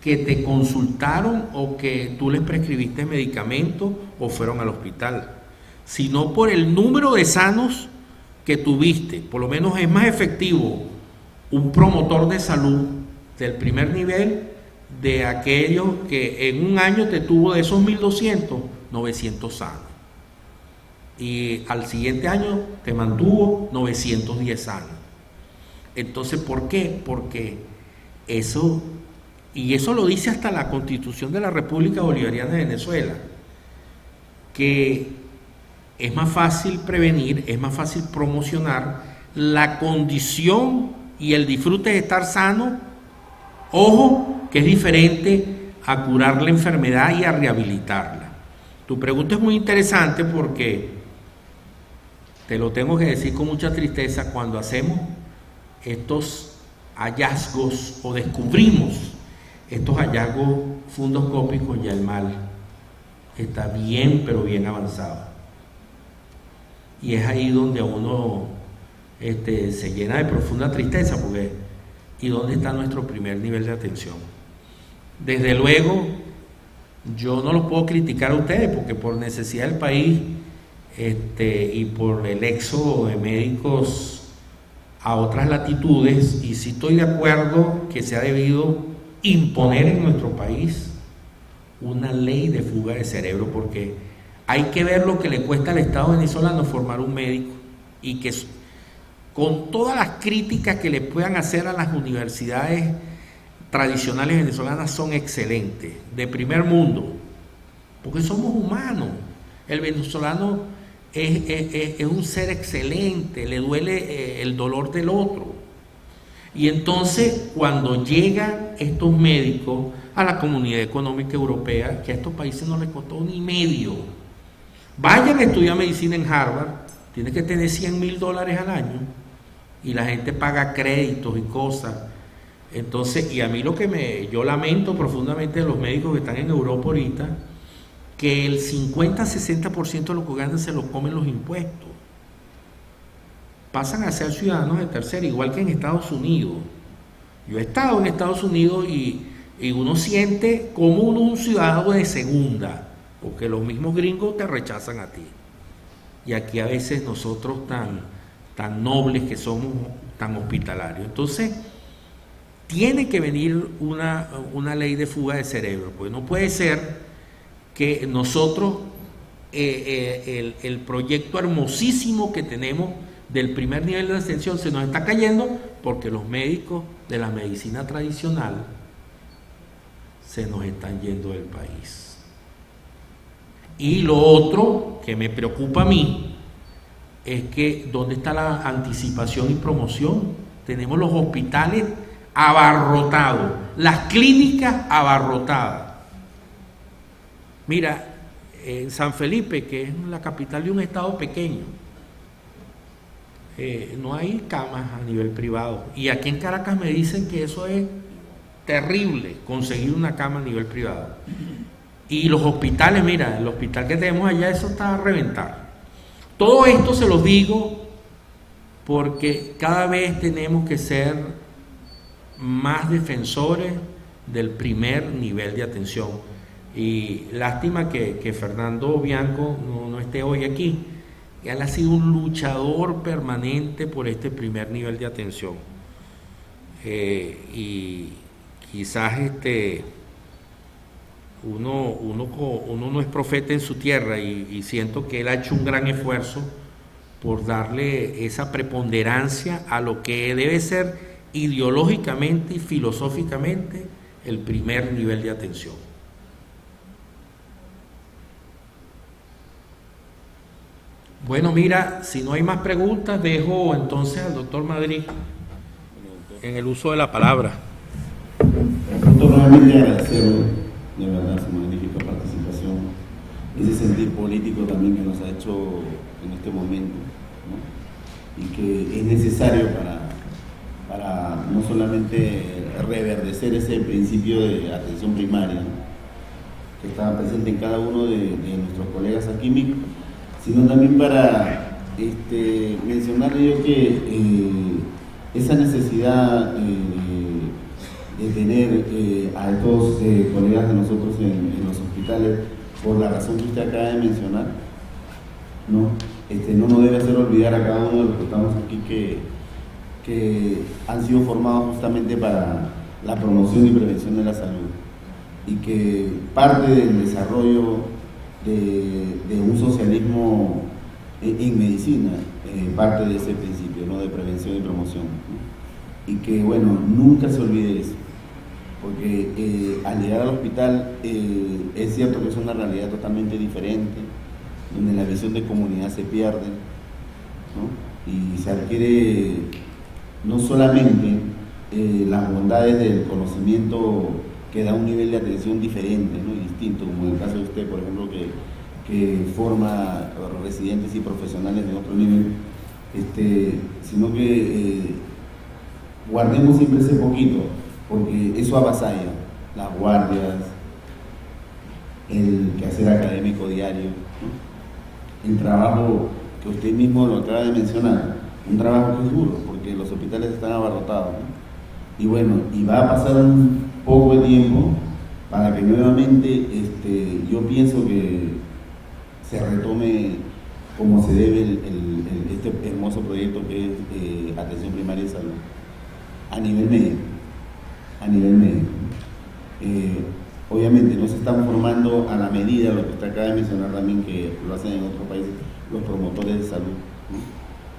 Speaker 2: que te consultaron o que tú les prescribiste medicamentos o fueron al hospital, sino por el número de sanos que tuviste. Por lo menos es más efectivo un promotor de salud del primer nivel de aquellos que en un año te tuvo de esos 1200, 900 sanos. Y al siguiente año te mantuvo 910 sanos. Entonces, ¿por qué? Porque eso, y eso lo dice hasta la Constitución de la República Bolivariana de Venezuela, que es más fácil prevenir, es más fácil promocionar la condición y el disfrute de estar sano. Ojo, que es diferente a curar la enfermedad y a rehabilitarla. Tu pregunta es muy interesante porque, te lo tengo que decir con mucha tristeza, cuando hacemos estos hallazgos o descubrimos estos hallazgos fundoscópicos, ya el mal está bien, pero bien avanzado. Y es ahí donde uno se llena de profunda tristeza, porque ¿y dónde está nuestro primer nivel de atención? Desde luego, yo no los puedo criticar a ustedes, porque por necesidad del país y por el éxodo de médicos a otras latitudes, y sí estoy de acuerdo que se ha debido imponer en nuestro país una ley de fuga de cerebro, porque hay que ver lo que le cuesta al Estado venezolano formar un médico, y que con todas las críticas que le puedan hacer a las universidades tradicionales venezolanas, son excelentes, de primer mundo, porque somos humanos. El venezolano es un ser excelente, le duele el dolor del otro. Y entonces, cuando llegan estos médicos a la Comunidad Económica Europea, que a estos países no les costó ni medio, vayan a estudiar medicina en Harvard, tienen que tener $100,000 al año, y la gente paga créditos y cosas. Entonces, y a mí yo lamento profundamente de los médicos que están en Europa ahorita, que el 50-60% de lo que ganan se lo comen los impuestos. Pasan a ser ciudadanos de tercera, igual que en Estados Unidos. Yo he estado en Estados Unidos y uno siente como uno es un ciudadano de segunda, porque los mismos gringos te rechazan a ti. Y aquí a veces nosotros tan nobles que somos, tan hospitalarios. Entonces, tiene que venir una ley de fuga de cerebro, porque no puede ser que nosotros, el proyecto hermosísimo que tenemos del primer nivel de atención se nos está cayendo, porque los médicos de la medicina tradicional se nos están yendo del país. Y lo otro que me preocupa a mí es que ¿dónde está la anticipación y promoción? Tenemos los hospitales abarrotados, las clínicas abarrotadas. Mira, en San Felipe, que es la capital de un estado pequeño, no hay camas a nivel privado. Y aquí en Caracas me dicen que eso es terrible, conseguir una cama a nivel privado. Y los hospitales, mira, el hospital que tenemos allá, eso está a reventar. Todo esto se los digo porque cada vez tenemos que ser más defensores del primer nivel de atención. Y lástima que Fernando Bianco no esté hoy aquí. Él ha sido un luchador permanente por este primer nivel de atención. Y quizás uno no es profeta en su tierra, y siento que él ha hecho un gran esfuerzo por darle esa preponderancia a lo que debe ser ideológicamente y filosóficamente el primer nivel de atención. Bueno, mira, si no hay más preguntas, dejo entonces al doctor Madrid en el uso de la palabra.
Speaker 6: Doctor, nuevamente agradecerle de verdad su magnífica participación, ese sentir político también que nos ha hecho en este momento, ¿no? Y que es necesario para no solamente reverdecer ese principio de atención primaria, ¿no?, que está presente en cada uno de nuestros colegas aquí, sino también para mencionarle yo que esa necesidad de tener a estos colegas de nosotros en los hospitales, por la razón que usted acaba de mencionar, no nos debe hacer olvidar a cada uno de los que estamos aquí que han sido formados justamente para la promoción y prevención de la salud, y que parte del desarrollo de un socialismo en medicina parte de ese principio, ¿no?, de prevención y promoción, ¿no? Y que, bueno, nunca se olvide eso, porque al llegar al hospital es cierto que es una realidad totalmente diferente, donde la visión de comunidad se pierde, ¿no?, y se adquiere no solamente las bondades del conocimiento que da un nivel de atención diferente, ¿no?, y distinto, como en el caso de usted, por ejemplo, que forma residentes y profesionales de otro nivel, sino que guardemos siempre ese poquito, porque eso avasalla las guardias, el quehacer académico diario, ¿no? El trabajo que usted mismo lo acaba de mencionar, un trabajo que es duro, porque los hospitales están abarrotados, ¿no? Y bueno, y va a pasar un poco de tiempo para que nuevamente yo pienso que se retome como se debe este hermoso proyecto que es atención primaria y salud a nivel médico. Obviamente no se están formando a la medida, lo que usted acaba de mencionar también, que lo hacen en otros países, los promotores de salud, ¿no?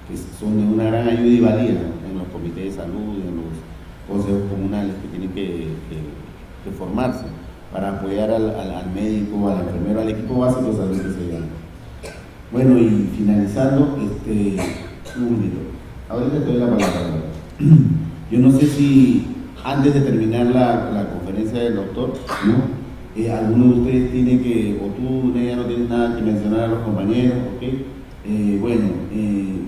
Speaker 6: Que son de una gran ayuda y valía en los comités de salud, en los consejos comunales que tienen que formarse para apoyar al médico, al enfermero, al equipo básico de salud que se llama. Bueno, y finalizando, un minutito. Ahorita te doy la palabra. Yo no sé si antes de terminar la conferencia del doctor, ¿no? Alguno de ustedes tiene que, o tú, Neya, no tienes nada que mencionar a los compañeros, ¿ok? Bueno,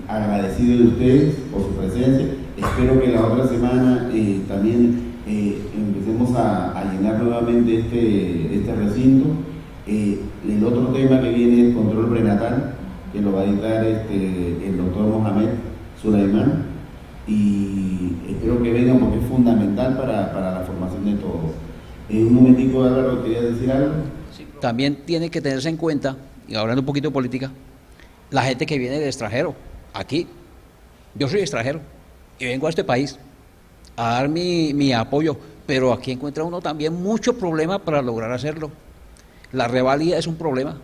Speaker 6: agradecido de ustedes por su presencia. Espero que la otra semana también empecemos a llenar nuevamente este recinto. El otro tema que viene es el control prenatal, que lo va a dictar el doctor Mohamed Sulaimán, y espero que vengan porque es fundamental para la formación de todos. Un momentico, Álvaro, ¿querías decir algo?
Speaker 3: Sí, también tiene que tenerse en cuenta, y hablando un poquito de política, la gente que viene del extranjero. Aquí, yo soy extranjero y vengo a este país a dar mi apoyo, pero aquí encuentra uno también mucho problema para lograr hacerlo. La reválida es un problema.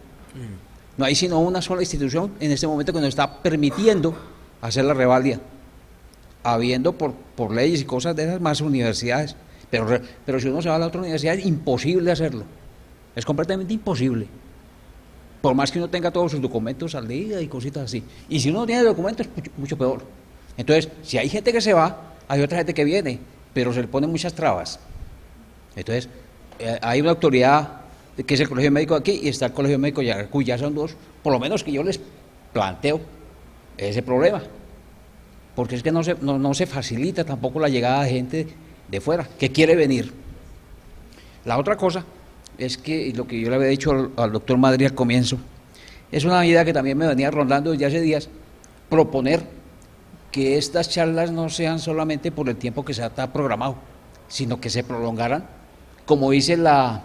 Speaker 3: No hay sino una sola institución en este momento que nos está permitiendo hacer la reválida, habiendo por leyes y cosas de esas más universidades. Pero si uno se va a la otra universidad es imposible hacerlo. Es completamente imposible. Por más que uno tenga todos sus documentos al día y cositas así. Y si uno no tiene documentos, es mucho peor. Entonces, si hay gente que se va, hay otra gente que viene, pero se le ponen muchas trabas. Entonces, hay una autoridad que es el Colegio Médico de aquí y está el Colegio Médico de Yaracuy, ya son dos, por lo menos que yo les planteo ese problema. Porque es que no se facilita tampoco la llegada de gente de fuera, que quiere venir. La otra cosa es que, lo que yo le había dicho al doctor Madrid al comienzo, es una idea que también me venía rondando desde hace días, proponer que estas charlas no sean solamente por el tiempo que se está programado, sino que se prolongaran, como dice la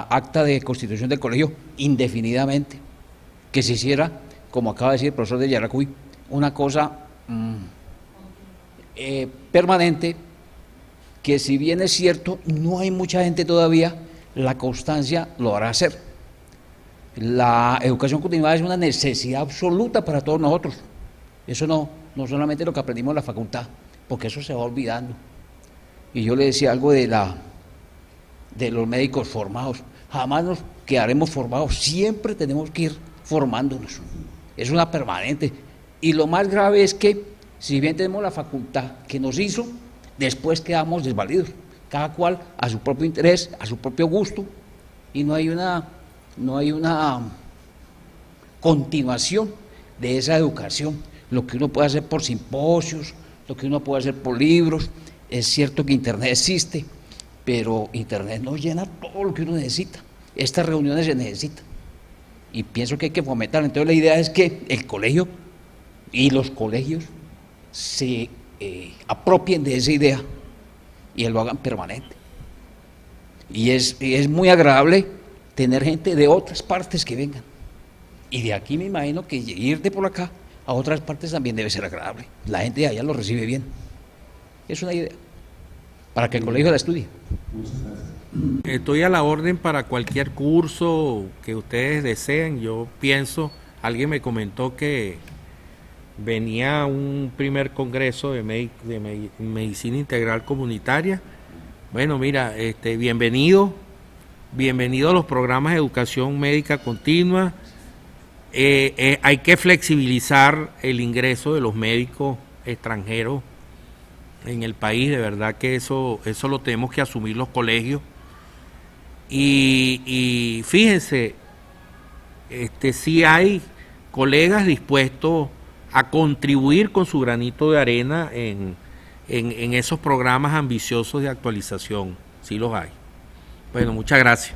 Speaker 3: acta de constitución del colegio, indefinidamente, que se hiciera, como acaba de decir el profesor de Yaracuy, una cosa permanente, que si bien es cierto, no hay mucha gente todavía, la constancia lo hará hacer. La educación continuada es una necesidad absoluta para todos nosotros. Eso no solamente lo que aprendimos en la facultad, porque eso se va olvidando. Y yo le decía algo de los médicos formados. Jamás nos quedaremos formados, siempre tenemos que ir formándonos. Es una permanente. Y lo más grave es que, si bien tenemos la facultad que nos hizo, después quedamos desvalidos, cada cual a su propio interés, a su propio gusto, y no hay una continuación de esa educación. Lo que uno puede hacer por simposios, lo que uno puede hacer por libros. Es cierto que Internet existe, pero Internet no llena todo lo que uno necesita. Estas reuniones se necesitan y pienso que hay que fomentar. Entonces la idea es que el colegio y los colegios se apropien de esa idea y lo hagan permanente. Y es muy agradable tener gente de otras partes que vengan. Y de aquí me imagino que ir de por acá a otras partes también debe ser agradable. La gente de allá lo recibe bien. Es una idea para que el colegio la estudie.
Speaker 6: Muchas gracias.
Speaker 2: Estoy a la orden para cualquier curso que ustedes deseen. Yo pienso, alguien me comentó que venía un primer congreso de medicina integral comunitaria. Bueno, mira, bienvenido a los programas de educación médica continua. Hay que flexibilizar el ingreso de los médicos extranjeros en el país. De verdad que eso lo tenemos que asumir los colegios. Y fíjense, sí hay colegas dispuestos a contribuir con su granito de arena en esos programas ambiciosos de actualización. Sí los hay. Bueno, muchas gracias.